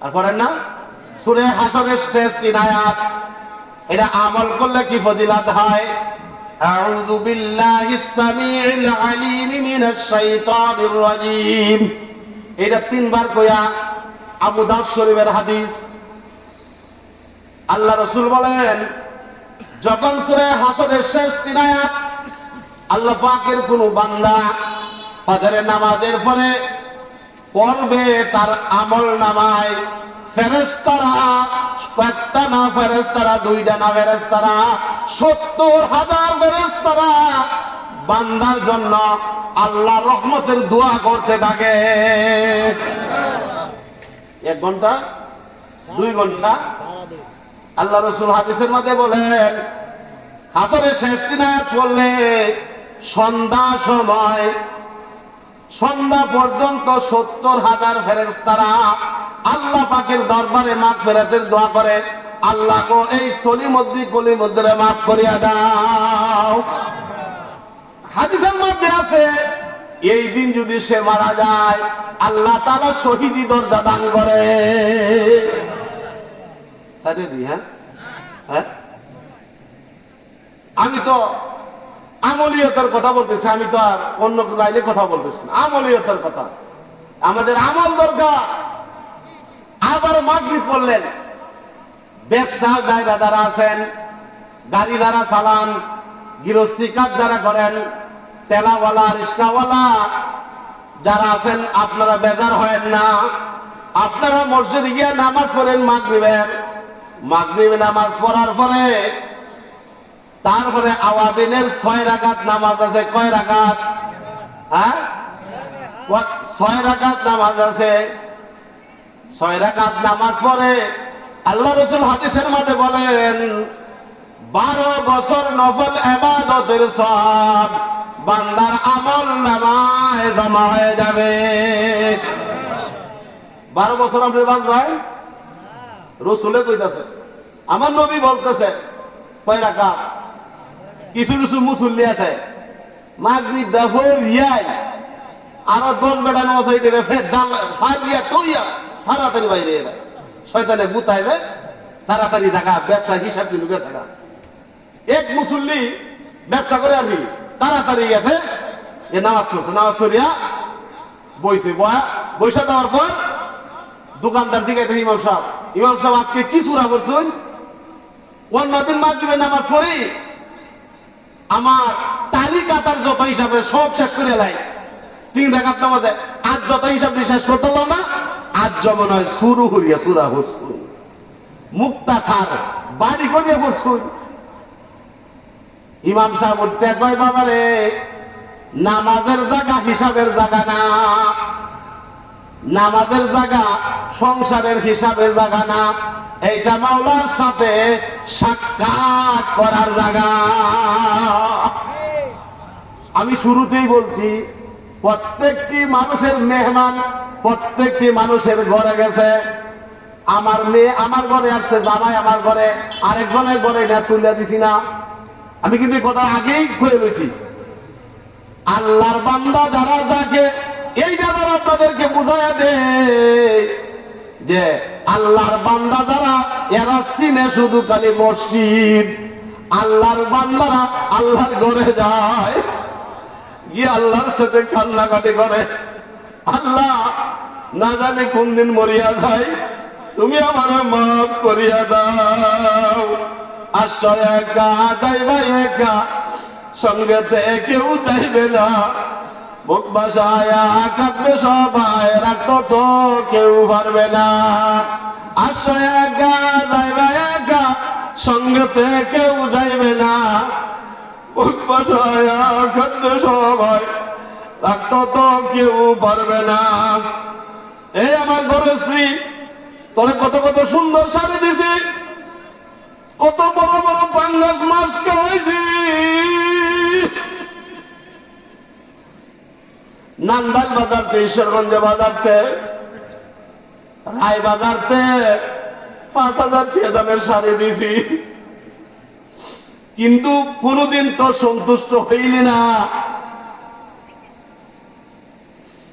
আর পড়েন না সূরা হাসরের শেষ 3 আয়াত, এটা আমল করলে কি ফজিলত হয়? আউযু বিল্লাহিস সামিউল আলিম মিনাশ শাইতানির রাজীম। এটা 3 বার কইয়া আবু দাউদ শরীফের হাদিস। আল্লাহ রাসূল বলেন যখন সূরা হাসরের শেষ 3 আয়াত আল্লাহ পাকের কোন বান্দা ফজরের নামাজের পরে পড়বে, তার আমল নামায় ফেরেশতারা কয়েকটা না ফেরেশতারা, 2টা না ফেরেশতারা, 70,000 ফেরেশতারা বান্দার জন্য আল্লাহ রহমতের দোয়া করতে থাকে। 1 ঘন্টা 2 ঘন্টা। আল্লাহ রাসূল হাদিসের মধ্যে বলেন হাসরের শেষ 3 আয়াত পড়লে সন্ধ্যা পর্যন্ত 70,000 ফেরেশতারা আল্লাহ পাকের দরবারে মাগফিরাতের দোয়া করে, আল্লাহ গো এই সলিমদ্দি কলিমদ্দিরে মাফ করিয়া দাও। হাদিসের মধ্যে আছে এই দিন যদি সে মারা যায় আল্লাহ তাআলা শহীদি দরজা দান করে। সাথে দি হ্যাঁ আমি তো আমলিয়তের কথা বলতেছি, আমি তো আর অন্য লাইনে কথা বলতেছি না, আমলিয়তের কথা। আমাদের আমল দরকার। আবার মাগরিব পড়লেন, ব্যবসা যারা আছেন, গাড়ি যারা চালান, গৃহস্থী কাজ যারা করেন, তেলাওয়ালা রিস্কাওয়ালা যারা আছেন, আপনারা বেজার হয় না। আপনারা মসজিদে গিয়ে নামাজ পড়েন মাগরিবের নামাজ পড়ার পরে তারপরে আওয়াবিনের 6 রাকাত নামাজ আছে। কয় রাকাত? 6 রাকাত নামাজ আছে। 6 রাকাত নামাজ পড়ে আল্লাহ রাসূল হাদিসের মধ্যে বলেন 12 বছর নফল ইবাদতের সওয়াব বান্দার আমল নামায় জমা হয়ে যাবে। 12 বছর আপনি বাঁচবেন? রাসূলে কইতাছে, আমার নবী বলতেছে। কয় রাকাত? কিছু কিছু মুসল্লি আছে মাগরিব দাফর রিয়াই আরো 10 বেটা নামাজ হইতে ফের দাম ফারিয়া তইয়া তাড়াতাড়ি বাইরে এরা শয়তানে গুতাইবে, তাড়াতাড়ি টাকা ব্যবসা হিসাব কিন্তু বেচা। এক মুসল্লি ব্যবসা করে আর কি তাড়াতাড়ি গেছে এ নামাজ পড়ছে, নামাজ পড়িয়া বইছে, বৈশা দেওয়ার পর দোকানদার জিজ্ঞাসা ইমাম সাহেব আজকে কি সূরা পড়ছেন? অন্যদিন মাগরিবের নামাজ পড়ি আমার তালি কাতার যত হিসাবে সব শেষ করে লাই, 3 রাকাত নামাজে আজ যত হিসাব শেষ করতে পারলাম না, আজ যেমন হয় শুরু করিয়া সূরা পড়ছুন, মুক্তাসার বাড়ি করিয়া পড়ছুন। ইমাম সাহেব উঠতে কয়, বাবা রে, নামাজের জায়গা হিসাবের জায়গা না, নামাজের জায়গা সংসারের হিসাবের জায়গা না, এইটা মাওলার সাথে সাক্ষাৎ করার জায়গা। আমি শুরুতেই বলছি, প্রত্যেকটি মানুষের মেহমান প্রত্যেকটি মানুষের ঘরে গেছে। আমার মেয়ে আমার ঘরে আসছে, জামাই আমার ঘরে, আরেকজনের ঘরে না তুলে দিছি না। আমি কিন্তু কথা আগেই কয়ে রয়েছি, আল্লাহর বান্দা যারা যাকে এই যারা তাদেরকে বুঝাইয়া দে যে আল্লাহর বান্দা যারা এরা চিনে শুধু খালি মসজিদ, আল্লাহর বান্দারা আল্লাহর ঘরে যায় গিয়ে আল্লাহর সাথে কান্নাকাটি করে, আল্লাহ না জানি কোন দিন মরিয়া যায়, তুমি আমার মাফ করিয়া দাও। আশ্রয় একা যাইবা একা, সঙ্গেতে কেউ চাইবে না, বুক বাসায়া কাঁদবে সবাই, রাখতো তো কেউ পারবে না। আশ্রয় একা যাইবা একা, সঙ্গেতে কেউ যাইবে না, বুক বাসায়া কাঁদবে সবাই, রাখতো তো কেউ পারবে না। এই আমার ঘরের স্ত্রী, তোরে কত কত সুন্দর শাড়ি দিছি, কত বড় বড় পাঙ্গাস মাছ খাওয়াইছি, নান্দাল বাজারতে, ঈশ্বরগঞ্জে বাজারতে, রায় বাজারতে 5,000 টাকা দামের শাড়ি দিছি, কিন্তু কোনদিন তো সন্তুষ্ট হইলি না।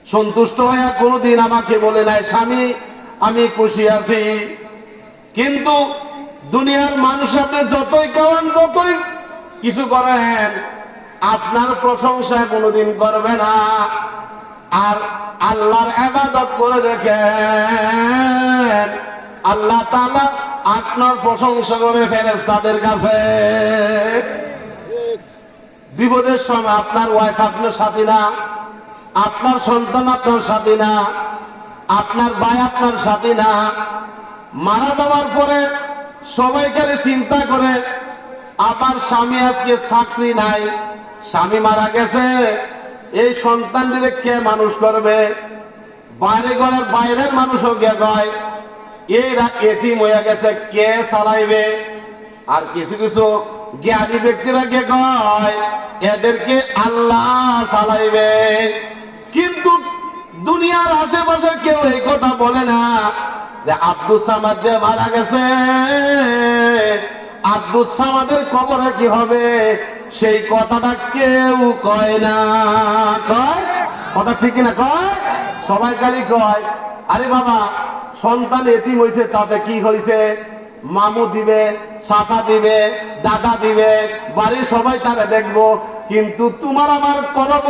সন্তুষ্ট হইয়া কোনদিন আমাকে বলে নাই, স্বামী আমি খুশি আছি। কিন্তু দুনিয়ার মানুষ আপনি যতই খাওয়ান, যতই কিছু করেন, আপনার প্রশংসা কোনদিন করবে না। আর আল্লাহর ইবাদত করে দেখেন, আল্লাহ তাআলা আপনার প্রশংসা করে ফেরেশতাদের কাছে। বিপদের সময় আপনার ওয়াইফ আপনার সাথী না, আপনার সন্তান আপনার সাথী না, আপনার ভাই আপনার সাথী না। মারা যাওয়ার পরে সবাই খালি চিন্তা করে, আমার স্বামী আজকে চাকরি নাই, স্বামী মারা গেছে, এই সন্তানটিকে কে মানুষ করবে? বাইরে ঘরের বাইরের মানুষও গিয়ে কয় এরা এতিম হয়ে গেছে, কে চালাইবে? আর কিছু কিছু জ্ঞানী ব্যক্তিরা কে কয় এদেরকে আল্লাহ চালাইবে। কিন্তু দুনিয়ার আশেপাশে কেউ এই কথা বলে না যে আব্দুল সামাদ যে মারা গেছে, আব্দুল সামাদের কবরে কি হবে, সেই কথাটা কেউ কয় না। কয় কথা ঠিক না? কয় সবাই খালি কয় আরে বাবা সন্তান এতিম হয়েছে, তাতে কি হয়েছে, মামু দিবে, চাচা দিবে, দাদা দিবে, বাড়ির সবাই তারা দেখবো, কিন্তু তোমার আমার করব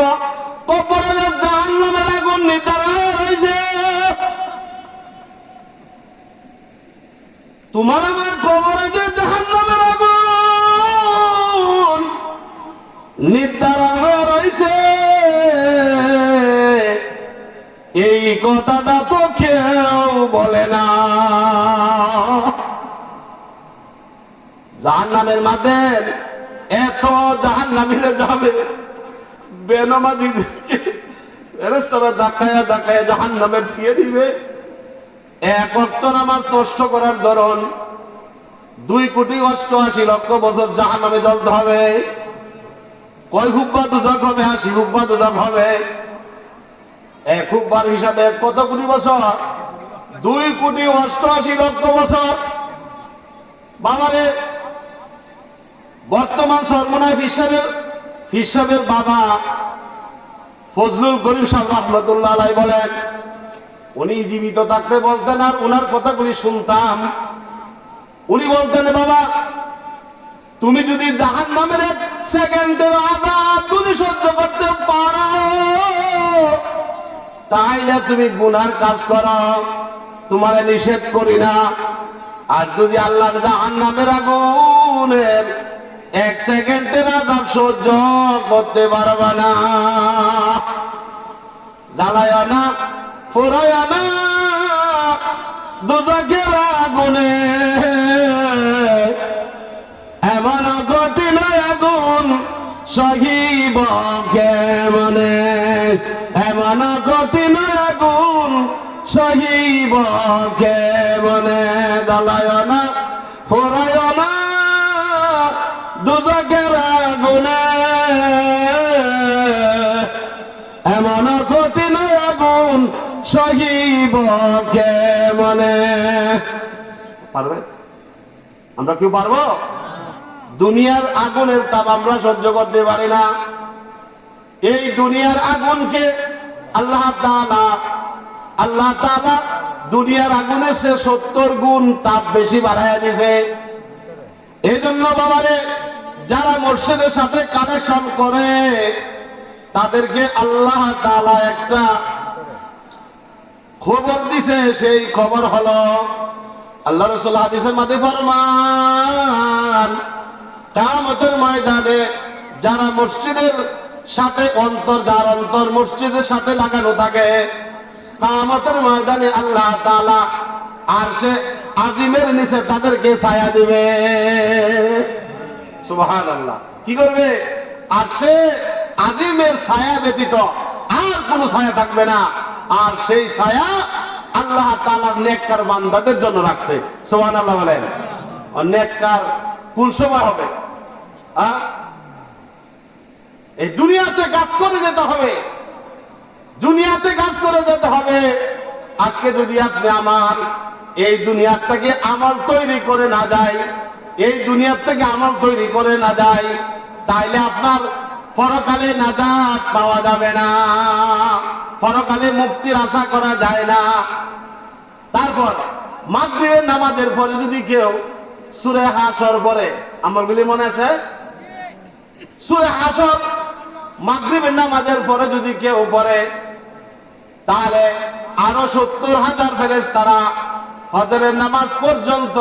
কবরে জাহান্নামের আগুন নির্ধারণ হয়েছে। তোমার আমার কবরে যে জাহান্নামের আগুন নির্ধারণ হয়ে রয়েছে, এই কথাটা তো কেউ বলে না। জাহান্নামের মাঝে এত জাহান্নামীরা যাবে, বেনমাজিদেরকে ফেরেশতারা ধাক্কায়া ধাক্কায়া জাহান্নামে ঠেকিয়ে দিবে। এক ওয়াক্ত নামাজ নষ্ট করার ধরন 2,88,00,000 বছর জাহান্নামে জ্বলতে হবে। কয় হুব্বা দুদক হবে? 80 হুব্বা দুদক হবে। এক হুব্বার হিসাবে কত কোটি বছর? 2,88,00,000 বছর। বাবারে বর্তমান সর্বনায় হিসাবের বাবা ফজলুল করিম সাহেব রহমতুল্লাহ আলাইহি বলেন, উনি জীবিত থাকতে বলতেন আর ওনার কথাগুলি শুনতাম। উনি বলতেন বাবা তুমি যদি জাহান্নামের 1 সেকেন্ডের আযাব যদি সহ্য করতে পারো, তাইলে তুমি গুনার কাজ করো, তোমারে নিষেধ করি না। আর যদি আল্লাহর জাহান্নামের আগুনের 1 সেকেন্ডের আযাব সহ্য করতে পারবা না, জ্বালায় না, পোড়ায় না দোজখের আগুনে, এমন কঠিন আগুন সহিব কেমনে, এমন কঠিন আগুন সহিব কেমনে, জ্বালায় না, পোড়ায় না দোজখের আগুনে, এমন কঠিন আগুন সহিব কেমনে। পারবে? আমরা কেউ পারবো? দুনিয়ার আগুনের তাপ আমরা সহ্য করতে পারি না। এই দুনিয়ার আগুনকে আল্লাহ তাআলা দুনিয়ার আগুনের সে 70 গুণ তাপ বেশি বাড়াইয়া দিছে। এই জন্য বাবারে, যারা মসজিদের সাথে কানেকশন করে তাদেরকে আল্লাহ তাআলা একটা খবর দিছে। সেই খবর হলো, আল্লাহ রাসূল হাদিসের মধ্যে ফরমান, কিয়ামতের ময়দানে যারা মসজিদের সাথে যার অন্তর মসজিদের সাথে লাগানো থাকে, কিয়ামতের ময়দানে আল্লাহ তাআলা আরশে আজিমের নিচে তাদেরকে ছায়া দিবে। সুবহানাল্লাহ। কি করবে? আরশে আজিমের ছায়া ব্যতীত আর কোনো ছায়া থাকবে না। আর সেই ছায়া আল্লাহ তাআলা নেককার বান্দাদের জন্য রাখছে। সুবহানাল্লাহ বলেন। নেককার কোন সময় হবে? এই দুনিয়াতে কাজ করে যেতে হবে, দুনিয়াতে কাজ করে যেতে হবে। আজকে যদি আপনি আমার এই দুনিয়ার থেকে আমল তৈরি করে না যায়, এই দুনিয়ার থেকে আমল তৈরি করে না যায়, তাইলে আপনার পরকালে নাজাত পাওয়া যাবে না, পরকালে মুক্তির আশা করা যায় না। তারপর মাগরিবের নামাজের পরে যদি কেউ সূরা হাসর পড়ে, আমার বলি মনে আছে সূরা হাসর মাগরিবের নামাজের পরে যদি কেউ পড়ে, তাহলে আরো 70,000 ফেরেশতারা হজরের নামাজ পর্যন্ত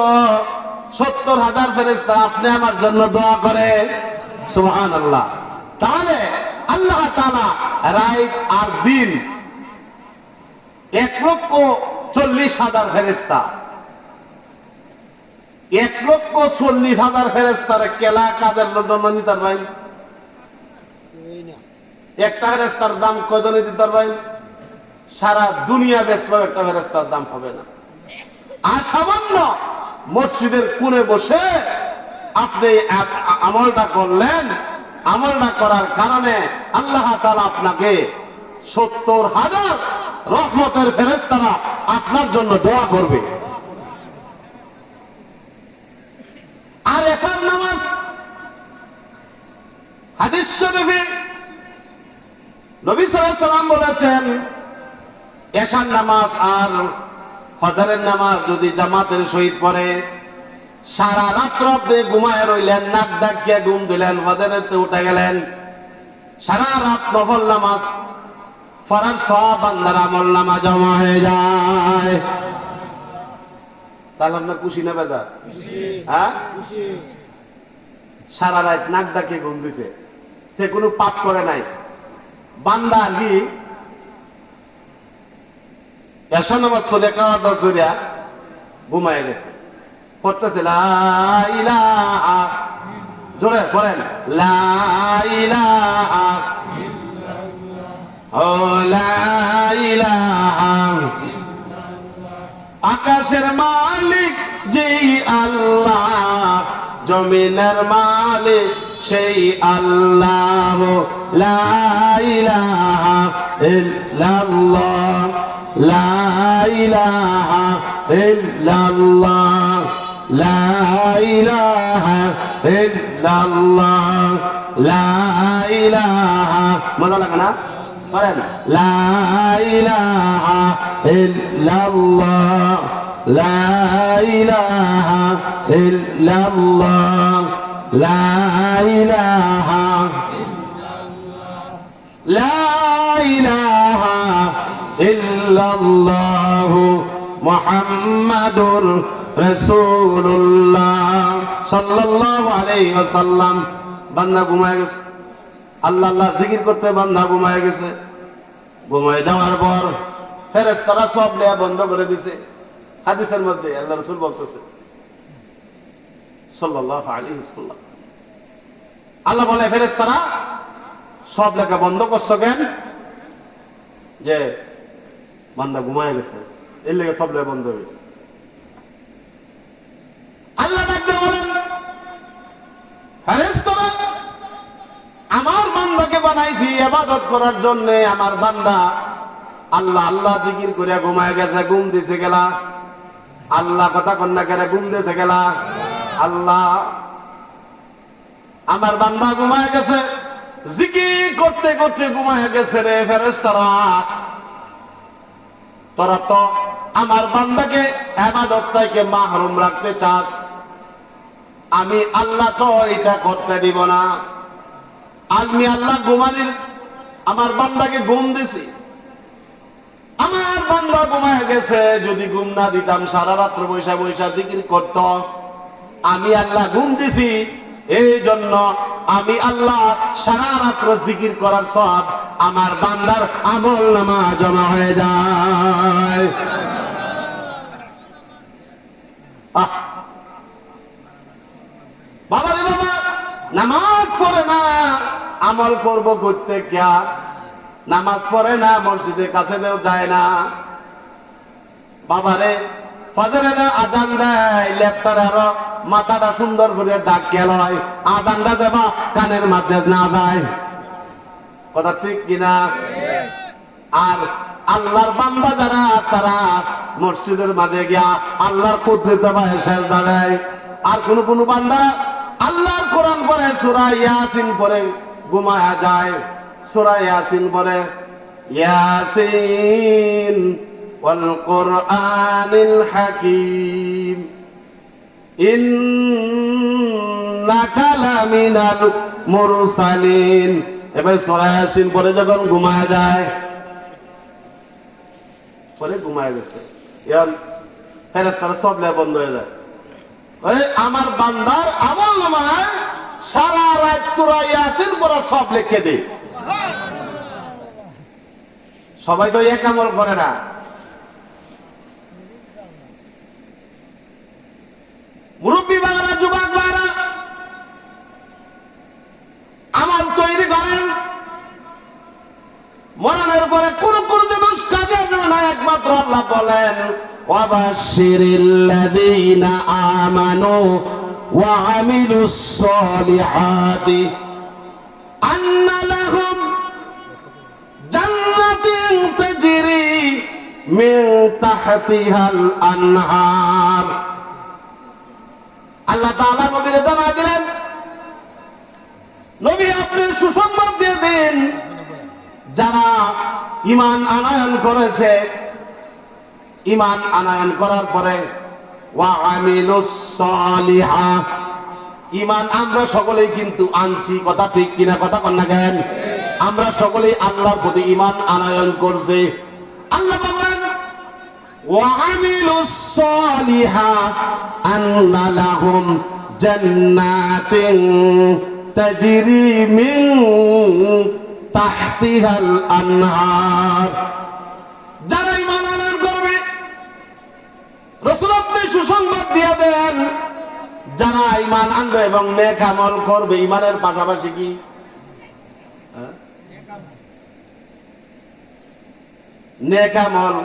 70,000 ফেরেশতারা আপনি আমার জন্য দোয়া করে। সুবহানাল্লাহ। তাহলে আল্লাহ তাআলা রাত আর দিন 1,40,000 ফেরেশতা, 1,40,000 ফেরেশতার কেলা কাজের জন্য নিতে পারবেন? একটা ফেরেশতার দাম কয়জনে দিতে পারবেন? সারা দুনিয়া বেচলেও একটা ফেরেশতার দাম হবে না। আর সামান্য মসজিদের কোণে বসে আপনি আমলটা করলেন, আমলটা করার কারণে আল্লাহ তাআলা আপনাকে 70,000 রহমতের ফেরেশতারা আপনার জন্য দোয়া করবে। আর এসার নামাজ, হাদিস শরীফে নবী সাল্লাল্লাহু আলাইহি সাল্লাম বলেছেন, এশার নামাজ আর ফজরের নামাজ যদি জামাতের সহিত পড়ে, সারা রাত্র আপনি ঘুমায় রইলেন, নাক ডাকিয়ে ঘুম দিলেন, ফজরেতে উঠে গেলেন, সারা রাত নফল নামাজ পড়ার সব বান্দার আমল নামা জমা হয়ে যায়। তাহলে আপনার খুশি না বেজার? হ্যাঁ, সারা রাত নাক ডাকিয়ে ঘুম দিছে, সে কোনো পাপ করে নাই। বান্দা কি এশার নামাজ পড়ে খাওয়া দাওয়া করিয়া ঘুমায় গেছে, পড়তেছে লা ইলাহা, জোরে পড়েন লা ইলাহা ও লা ইলাহা, আকাশের মালিক যেই আল্লাহ, জমিনের মালিক সেই আল্লাহ, লা ইলাহা ইল্লাল্লাহ, লা ইলাহা ইল্লাল্লাহ, লা ইলাহা ইল্লাল্লাহ, লা ইলাহা, মজা লাগে না? বলেন লা ইলাহা ইল্লাল্লাহ, লা ইলাহা ইল্লাল্লাহ, লা ইলাহা লা ইলাহা ইল্লাল্লাহু মুহাম্মাদুর রাসূলুল্লাহ সাল্লাল্লাহু আলাইহি ওয়াসাল্লাম। বান্দা ঘুমায় গেছে, আল্লাহ আল্লাহ জিকির করতে বান্দা ঘুমায় গেছে। ঘুমায় যাওয়ার পর ফেরেশতারা সব নেয়া বন্ধ করে দিছে। হাদিসের মধ্যে আল্লাহ রাসূল বলতেছে সাল্লাল্লাহু আলাইহি ওয়াসাল্লাম, আল্লাহ বলে ফেরেশতারা সব লেখা বন্ধ করছো কেন? যে বান্দা ঘুমায় গেছে, এর লেগে সব লেখা বন্ধ হয়েছে। আল্লাহ ডাকতে বলেন, ফেরেশতারা আমার বান্দাকে বানাইছি ইবাদত করার জন্য। আমার বান্দা আল্লাহ আল্লাহ জিকির করে ঘুমায় গেছে, ঘুম দিতে গেলা। আল্লাহ কথা কন্যা কেন ঘুম দিতে গেলা? আল্লাহ আমার বান্দা ঘুমায় গেছে, জিকির করতে করতে ঘুমায় গেছে রে ফেরেশতারা। তোরা তো আমার বান্দাকে ইবাদত থেকে মাহরুম রাখতে চাস, আমি আল্লাহ তো এটা করতে দিব না। আমি আল্লাহ ঘুমানির আমার বান্দাকে ঘুম দিছি, আমার বান্দা ঘুমায় গেছে। যদি ঘুম না দিতাম সারা রাত্র বৈশা বৈশা জিকির করত। আমি আল্লাহ ঘুম দিছি, এই জন্য আমি আল্লাহ সারা রাত্র জিকির করার সব আমার বান্দার আমল নামা জমা হয়ে যায়। বাবা রে বাবা, নামাজ পড়ে না, আমল করব করতে কিয়া? নামাজ পড়ে না, মসজিদের কাছে যায় না। বাবারে ফজরের আজান দেয়, লেপটার আরো মাথাটা সুন্দর করে দাগ লয়, আজানটা দেবা কানের মধ্যে না যায়। কথা ঠিক কিনা? আর আল্লাহর বান্দা যারা তারা মসজিদের মাঝে গিয়া আল্লাহর কুদরতে পায় সেজদা দেয়। আর কোন বান্দা আল্লাহর কোরআন পড়ে, সূরা ইয়াসিন পড়ে ঘুমায়া যায়। সূরা ইয়াসিন পড়ে, ইয়াসিন ওয়াল কুরআনিল হাকীম ইন্নাকা লামিনাল মুরসালিন। এবার সূরা ইয়াসিন পড়ে যখন ঘুমায়া যায়, পরে ঘুমায় গেছে, এর ফেরেশতারা সব লে বন্ধ হয়ে যায়। আমার বান্দার আমল নামায় সারা রাত সূরা ইয়াসিন পড়া সব লিখে দে। সবাই তো এক আমল করে না। মুরব্বী বাবারা, যুবক বাবারা, আমল তৈরি করেন। মরণের পরে কোন জিনিস কাজে আসবে না, একমাত্র আল্লাহ বলেন ওয়াবাশশিরিল্লাযীনা আমানু ওয়া আমিলুস সালিহাতি আন্না লাহুম জান্নাতুন তাজরি মিন তাহতিহাল আনহার। আল্লাহ তাআলা নবীর জানায় দিলেন, নবী আপনি সুসংবাদ দিয়ে দিন, যারা ঈমান আনয়ন করেছে, ঈমান আনয়ন করার পরে ওয়া আমিলুস সালিহাত, ঈমান আমরা সকলেই কিন্তু আনছি। কথা ঠিক কিনা? কথা কন না কেন? আমরা সকলেই আল্লাহর প্রতি ঈমান আনয়ন করছি। আল্লাহ বলেন ওয়া আমিলুস সালিহাত আন্না লাহুম জান্নাতিন তাজরি মিন তাহতিহাল আনহার। যারা ঈমান আনয়ন করবে, রাসূল আপনি সুসংবাদ দিয়ে দেন, যারা ঈমান আনবে এবং নেক আমল করবে। ঈমানের পাশাপাশি কি নেক আমল?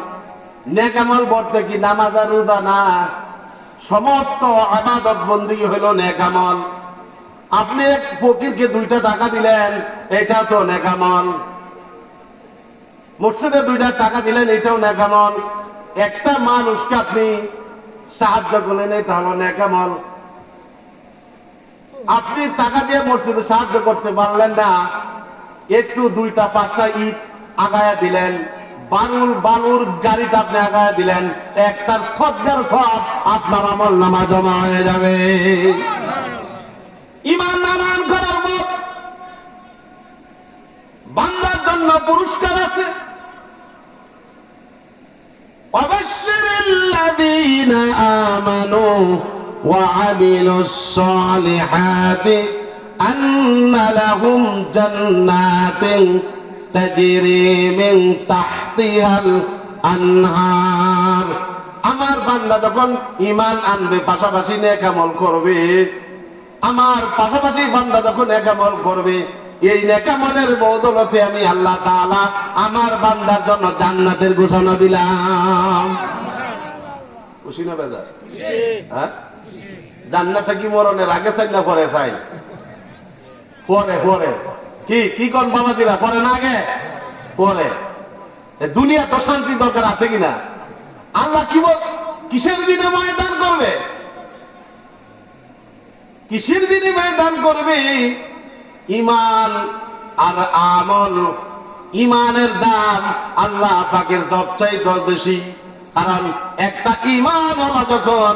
নেক আমল বলতে কি নামাজ আর রোজা না, সমস্ত ইবাদত বন্দেগী হলো নেক আমল। আপনি এক ফকিরকে 2টা টাকা দিলেন, এটা তো নেক আমল। মসজিদে 2টা টাকা দিলেন, এটাও নেক আমল। একটা মানুষকে আপনি সাহায্য করলেন, এটা হলো নেক আমল। আপনি টাকা দিয়ে মসজিদে সাহায্য করতে পারলেন না, একটু 2টা 5টা ইট আগায়া দিলেন, বালুর গাড়িটা আপনি আগায়া দিলেন, একটার সদগার সব আপনার আমল নামা জমা হয়ে যাবে। ঈমান বান্দার জন্য পুরস্কার আছে। ওয়াবাশশিরিল্লাযীনা আমানু ওয়া আমিলুস সালিহাতি আন্না লাহুম জান্নাতিন তাজরি মিন তাহতিহাল আনহার। আমার বান্দা যখন ঈমান আনবে, পাশাপাশি নেক আমল করবে, আমার পাশাপাশি বান্দা যখন নেক আমল করবে, এই নেক আমলের বদৌলতে আমি আল্লাহ তাআলা আমার বান্দার জন্য জান্নাতের ঘোষণা দিলাম। খুশি না বেজার? হ্যাঁ, জান্নাতে কি মরণের আগে চাই না পরে চাই? পরে পরে। কি কি কোন বাবা দিরা, পরে না আগে? পরে। দুনিয়া তো শান্তি দরকার আছে কিনা? আল্লাহ কি বল, কিসের বিনিময়ে দান করবে? কিসের বিনিময়ে দান করবে? ঈমান আর আমল। ঈমানের দাম আল্লাহ পাকের সবচাইতে বেশি। কারণ একটা ঈমানওয়ালা যখন,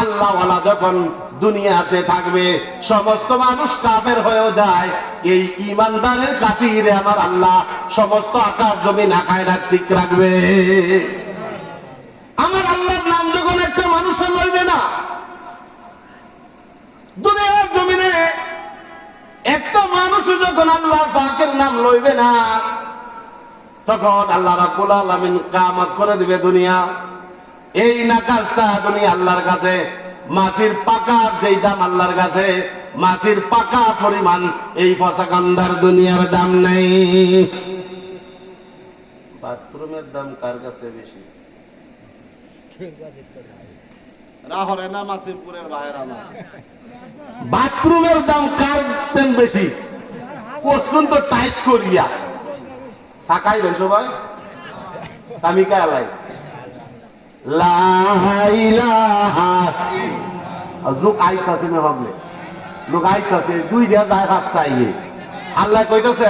আল্লাহওয়ালা যখন দুনিয়াতে থাকবে, সমস্ত মানুষ কাফের হয়েও যায়, এই ঈমানদারের খাতিরে আমার আল্লাহ সমস্ত আকাশ জমিন আকায়নাত ঠিক রাখবে। আমার আল্লাহর নাম যখন একটা মানুষের লইবে না, দুনিয়ার জমিনে একটা মানুষ যখন আল্লাহ পাকের নাম লইবে না, তখন আল্লাহ রাব্বুল আলামিন কিয়ামত করে দিবে দুনিয়া। এই নাকাশটা দুনিয়া আল্লাহর কাছে মাছির পাকার যেই দাম আল্লাহর কাছে, মাছির পাকা পরিমাণ এই পচাকান্দার দুনিয়ার দাম নেই। বাথরুমের দাম কার কাছে বেশি? রাহরে না মাসিমপুরের বাইরে না? বাথরুমের দাম কার দাম বেশি? পর্যন্ত টাইস করিয়া সাকাইবেন সবাই। আমি কালাই লা ইলাহা, লোক আইতাছে না ভাবলে, লোক আইতাছে, দুই দেয়া যায় পাঁচটা আইয়ে। আল্লাহ কইতাছে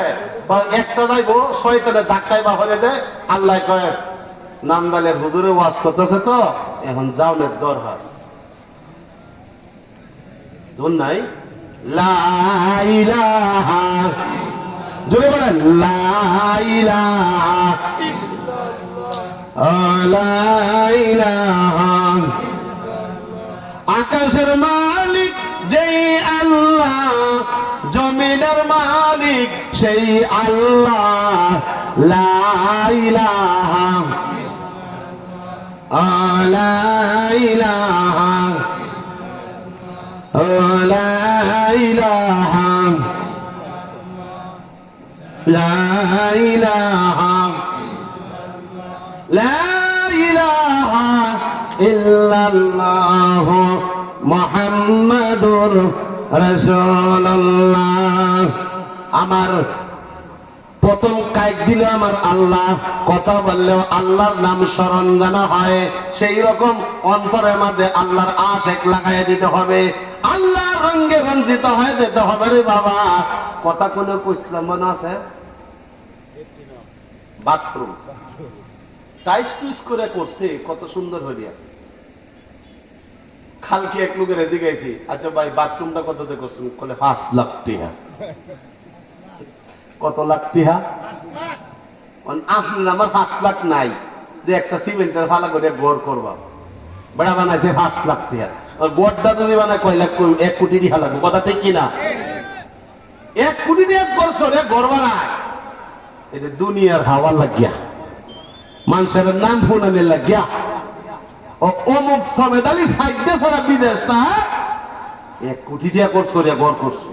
একটা যাইবো, শয়তানে ধাক্কাই বা হলে দে। আল্লাহ কয় নামদালের হুজুরে ওয়াজ করতেছে তো এখন যাওনের দরকার ধন নাই। লা ইলাহা, জোরে বলেন লা ইলাহা, লা ইলাহা। আকাশের মালিক যেই আল্লাহ, জমিনের মালিক সেই আল্লাহ। লা ইলাহা, লা ইলাহা, লা ইলাহা, লা ইলাহা, লা ইলাহা ইল্লাল্লাহ মুহাম্মাদুর রাসূলুল্লাহ। আমার প্রথম কায়েক দিলে আমার আল্লাহ, কথা বললেও আল্লাহর নাম স্মরণ জানা হয়। সেই রকম অন্তরের মধ্যে আল্লাহর আশিক লাগাইয়া দিতে হবে, আল্লাহর রঙে রঞ্জিত হয়ে যেতে হবে রে বাবা। কথা কোনো কইছিলাম মনে আছে? বাথরুম টাইস টুইস করে করছে কত সুন্দর হইয়া। কালকে এক লোকের এদিকে আইছি, আচ্ছা ভাই বাথরুমটা কততে করছেন? বলে 5 লাখ টাকা। কত লাখ টাকা? আপনার আমার 5 লাখ নাই যে একটা সিমেন্টের ফালা করে ঘর করবা। বেড়া বানাইছে 5 লাখ টাকা, আর গড়টা যদি বানায় কয় লাখ, 1 কোটি টাকা লাগবে। কথা ঠিক কিনা? 1 কোটি টাকা করছো রে ঘর বানায়, এটা দুনিয়ার হাওয়া লাগিয়া, মানুষের নাম ফুনানে লাগিয়া। ও অমুক সমেত আলী সাইডে সারা বিদেশটা 1 কোটি টাকা করছো রে ঘর করছো।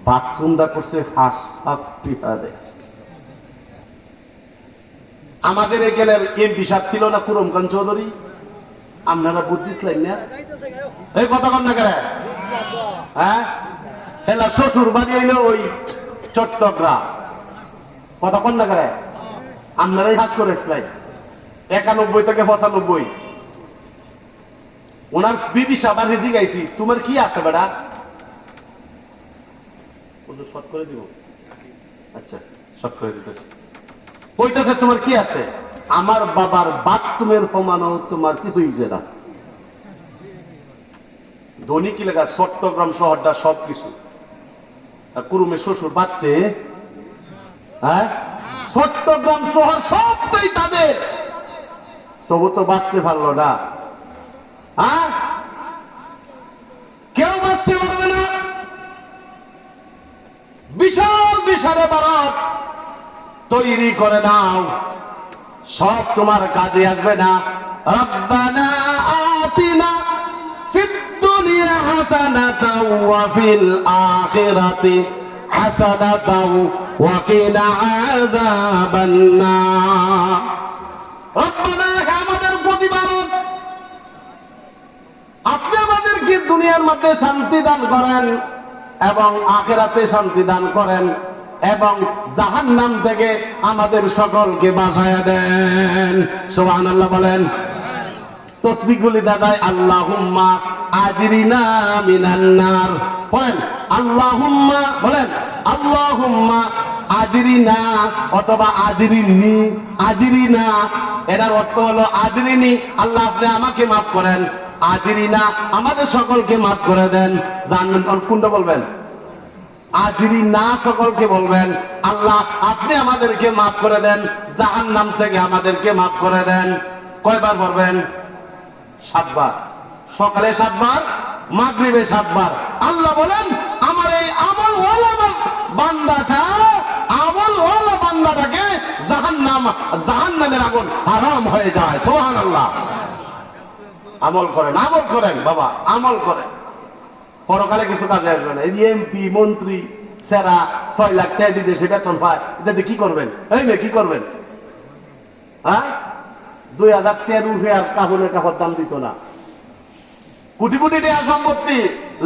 বাথরুমটা করছে 5 লাখ টাকা দেয়। আমাদের এখানে এমপি সাহেব ছিল না কুরম খান চৌধুরী, আপনারা বুঝতেছিলেন না? এই কথা কন না কেন? হ্যাঁ, হেলা শ্বশুর বাড়ি হইলো ওই চট্টগ্রাম। কথা কন না কেন? আপনারাই হাস করেছিলেন 91 থেকে 95। ওনার বিবি সাহেব রেজি গাইছি, তোমার কি আছে বেটা? শর্ট করে দিব, আচ্ছা শর্ট করে দিতেছি। কইতেছে তোমার কি আছে? আমার বাবার বাথরুমের সমানও তোমার কিছুই যে না। ধনী কি লেখা? চট্টগ্রাম শহরটা সবকিছু। আর কুরুমের শ্বশুর বাচ্চে হ্যাঁ, চট্টগ্রাম শহর সবটাই তাদের, তবু তো বাঁচতে পারলো না। হ্যাঁ, কেউ বাঁচতে পারবে না। বিশাল বিশাল ভারত তৈরি করে নাও, সব তোমার কাজে আসবে না। রব্বানা আতিনা ফিদ দুনিয়া হাসানাতাও ওয়া ফিল আখিরাতি হাসানাতাও ওয়া কিনা আযাবান নার। রব্বানা, আমাদের প্রতিপালক, আপনি আমাদেরকে দুনিয়ার মধ্যে শান্তি দান করেন এবং আখিরাতে শান্তি দান করেন এবং জাহান্নাম থেকে আমাদের সকলকে বাঁচায়া দেন। সুবহানাল্লাহ বলেন। তসবিহগুলি দাদায় আল্লাহুম্মা আজরিনা মিনান নার বলেন। আল্লাহুম্মা বলেন, আল্লাহুম্মা আজরিনা অথবা আজরিনি, আজরিনা এটার অর্থ হলো আজরিনি, আল্লাহ আপনি আমাকে মাফ করেন, আজরিনা আমাদের সকলকে মাফ করে দেন। জানেন কোনটা বলবেন? আজরিনা সকলকে বলবেন, আল্লাহ আপনি আমাদেরকে মাফ করে দেন, জাহান্নাম থেকে আমাদেরকে মাফ করে দেন। কয়বার বলবেন? 7 বার। সকালে 7 বার, মাগরিবে 7 বার। আল্লাহ বলেন আমার এই আমলওয়ালা বান্দাটা, আমলওয়ালা বান্দাটাকে জাহান্নামের আগুন হারাম হয়ে যায়। সুবহানাল্লাহ। আমল করেন, আমল করেন বাবা, আমল করেন, পরকালে কিছু কাজে আসবে না। এই এমপি মন্ত্রী সেরা 6 লাখ টাকা দিতে সে বেতন পায়, এটাতে কি করবেন? এই মেয়ে কি করবেন? হ্যাঁ, 2000 টাকার উঠে আর কাপড়ের কাপড় দাম দিত না। কোটি কোটি টাকা সম্পত্তি,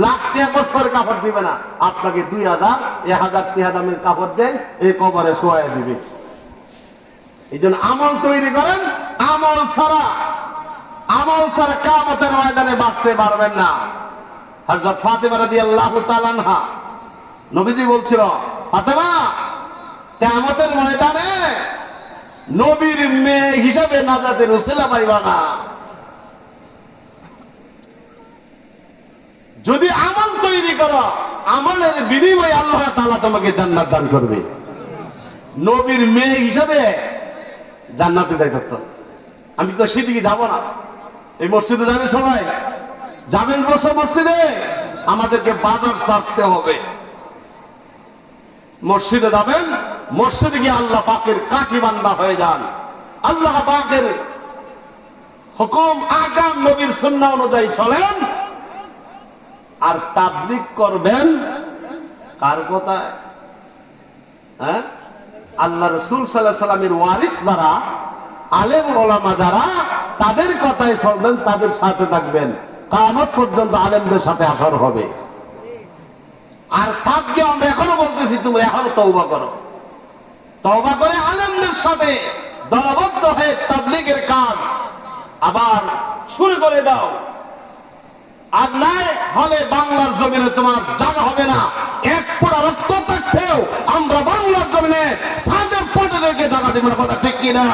লাখ টাকা বছরের কাপড় দিবে না, আপনাকে 2000 1000 টাকা দামের কাপড় দেন, এই কবরে শোয়া দিবে। এই জন্য আমল তৈরি করেন, আমল ছাড়া কিয়ামতের ময়দানে বাঁচতে পারবেন না। হযরত ফাতেমা রাদিয়াল্লাহু তাআলা আনহা, নবীজি বলছিল, ফাতেমা কিয়ামতের ময়দানে নবীর মেয়ে হিসাবে নাজাতের উসিলা পাইবা না। যদি আমল তৈরি করো, আমলের বিনিময়ে আল্লাহ তাআলা তোমাকে জান্নাত দান করবে। নবীর মেয়ে হিসাবে জান্নাতে যাইতো। আমি তো সেদিকে যাব না। এই মসজিদে যাবেন সবাই, যাবেন বসে মসজিদে, আমাদেরকে বাজার ছাড়তে হবে। মসজিদে যাবেন, মসজিদে গিয়ে আল্লাহ পাকের কাঠি বান্দা হয়ে যান, আল্লাহ পাকের হুকুম আকাম নবীর সুন্নাহ অনুযায়ী চলেন আর তাবলীগ করবেন। কার কথায়? হ্যাঁ, আল্লাহ রাসূল সাল্লাল্লাহু আলাইহি সাল্লামের ওয়ারিস যারা, আলেম ওলামা যারা, তাদের কথায় চলবেন, তাদের সাথে থাকবেন। কিয়ামত পর্যন্ত আলেমদের সাথে আসর হবে। আর সাথে আমরা এখনো বলতেছি, তুমি এখনো তওবা করো, তওবা করে আলেমদের সাথে দলবদ্ধ হয়ে তাবলীগের কাজ আবার শুরু করে দাও। আর নাই হলে বাংলার জমিনে তোমার জায়গা হবে না। এক পোড়া রক্ত থাকতেও আমরা বাংলার জমিনে সাদের পটেদেরকে জায়গা দেব না। কথা ঠিক কিনা?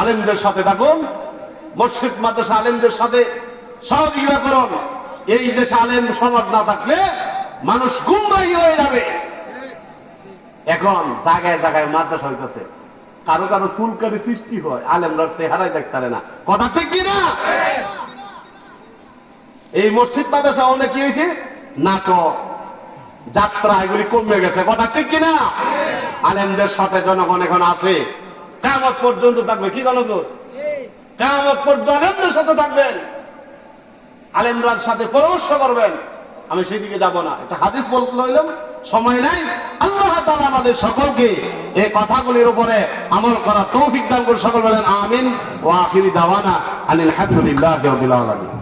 আলেমদের সাথে থাকুন, মসজিদ মাদ্রাসা আলেমদের সাথে সহযোগিতা করুন। এই দেশে আলেম সমাজ না থাকলে মানুষ গুমরাহী হয়ে যাবে। এখন জায়গায় জায়গায় মাদ্রাসা হইতেছে, কারো কারো চুলকারি সৃষ্টি হয়, আলেমরা চেহারাই দেখতে পারে না। কথা ঠিক কিনা? এই মসজিদ মাদ্রাসা অনেক কি হয়েছে, নাটক যাত্রা এগুলি কমে গেছে। কথা ঠিক কিনা? আলেমদের সাথে জনগণ এখন আছে, কিয়ামত পর্যন্ত থাকবে। কি জানো তো, কিয়ামত পর্যন্ত আলেমদের সাথে থাকবেন, আলেমরার সাথে পরামর্শ করবেন। আমি সেদিকে যাব না, একটা হাদিস বলতে হইলাম, সময় নাই। আল্লাহ তাআলা আমাদের সকলকে এই কথাগুলির উপরে আমল করা তৌফিক দান করে। সকল বলেন আমিন। ওয়া আখিরি দাওয়ানা আনিল হামদুলিল্লাহি রাব্বিল আলামিন।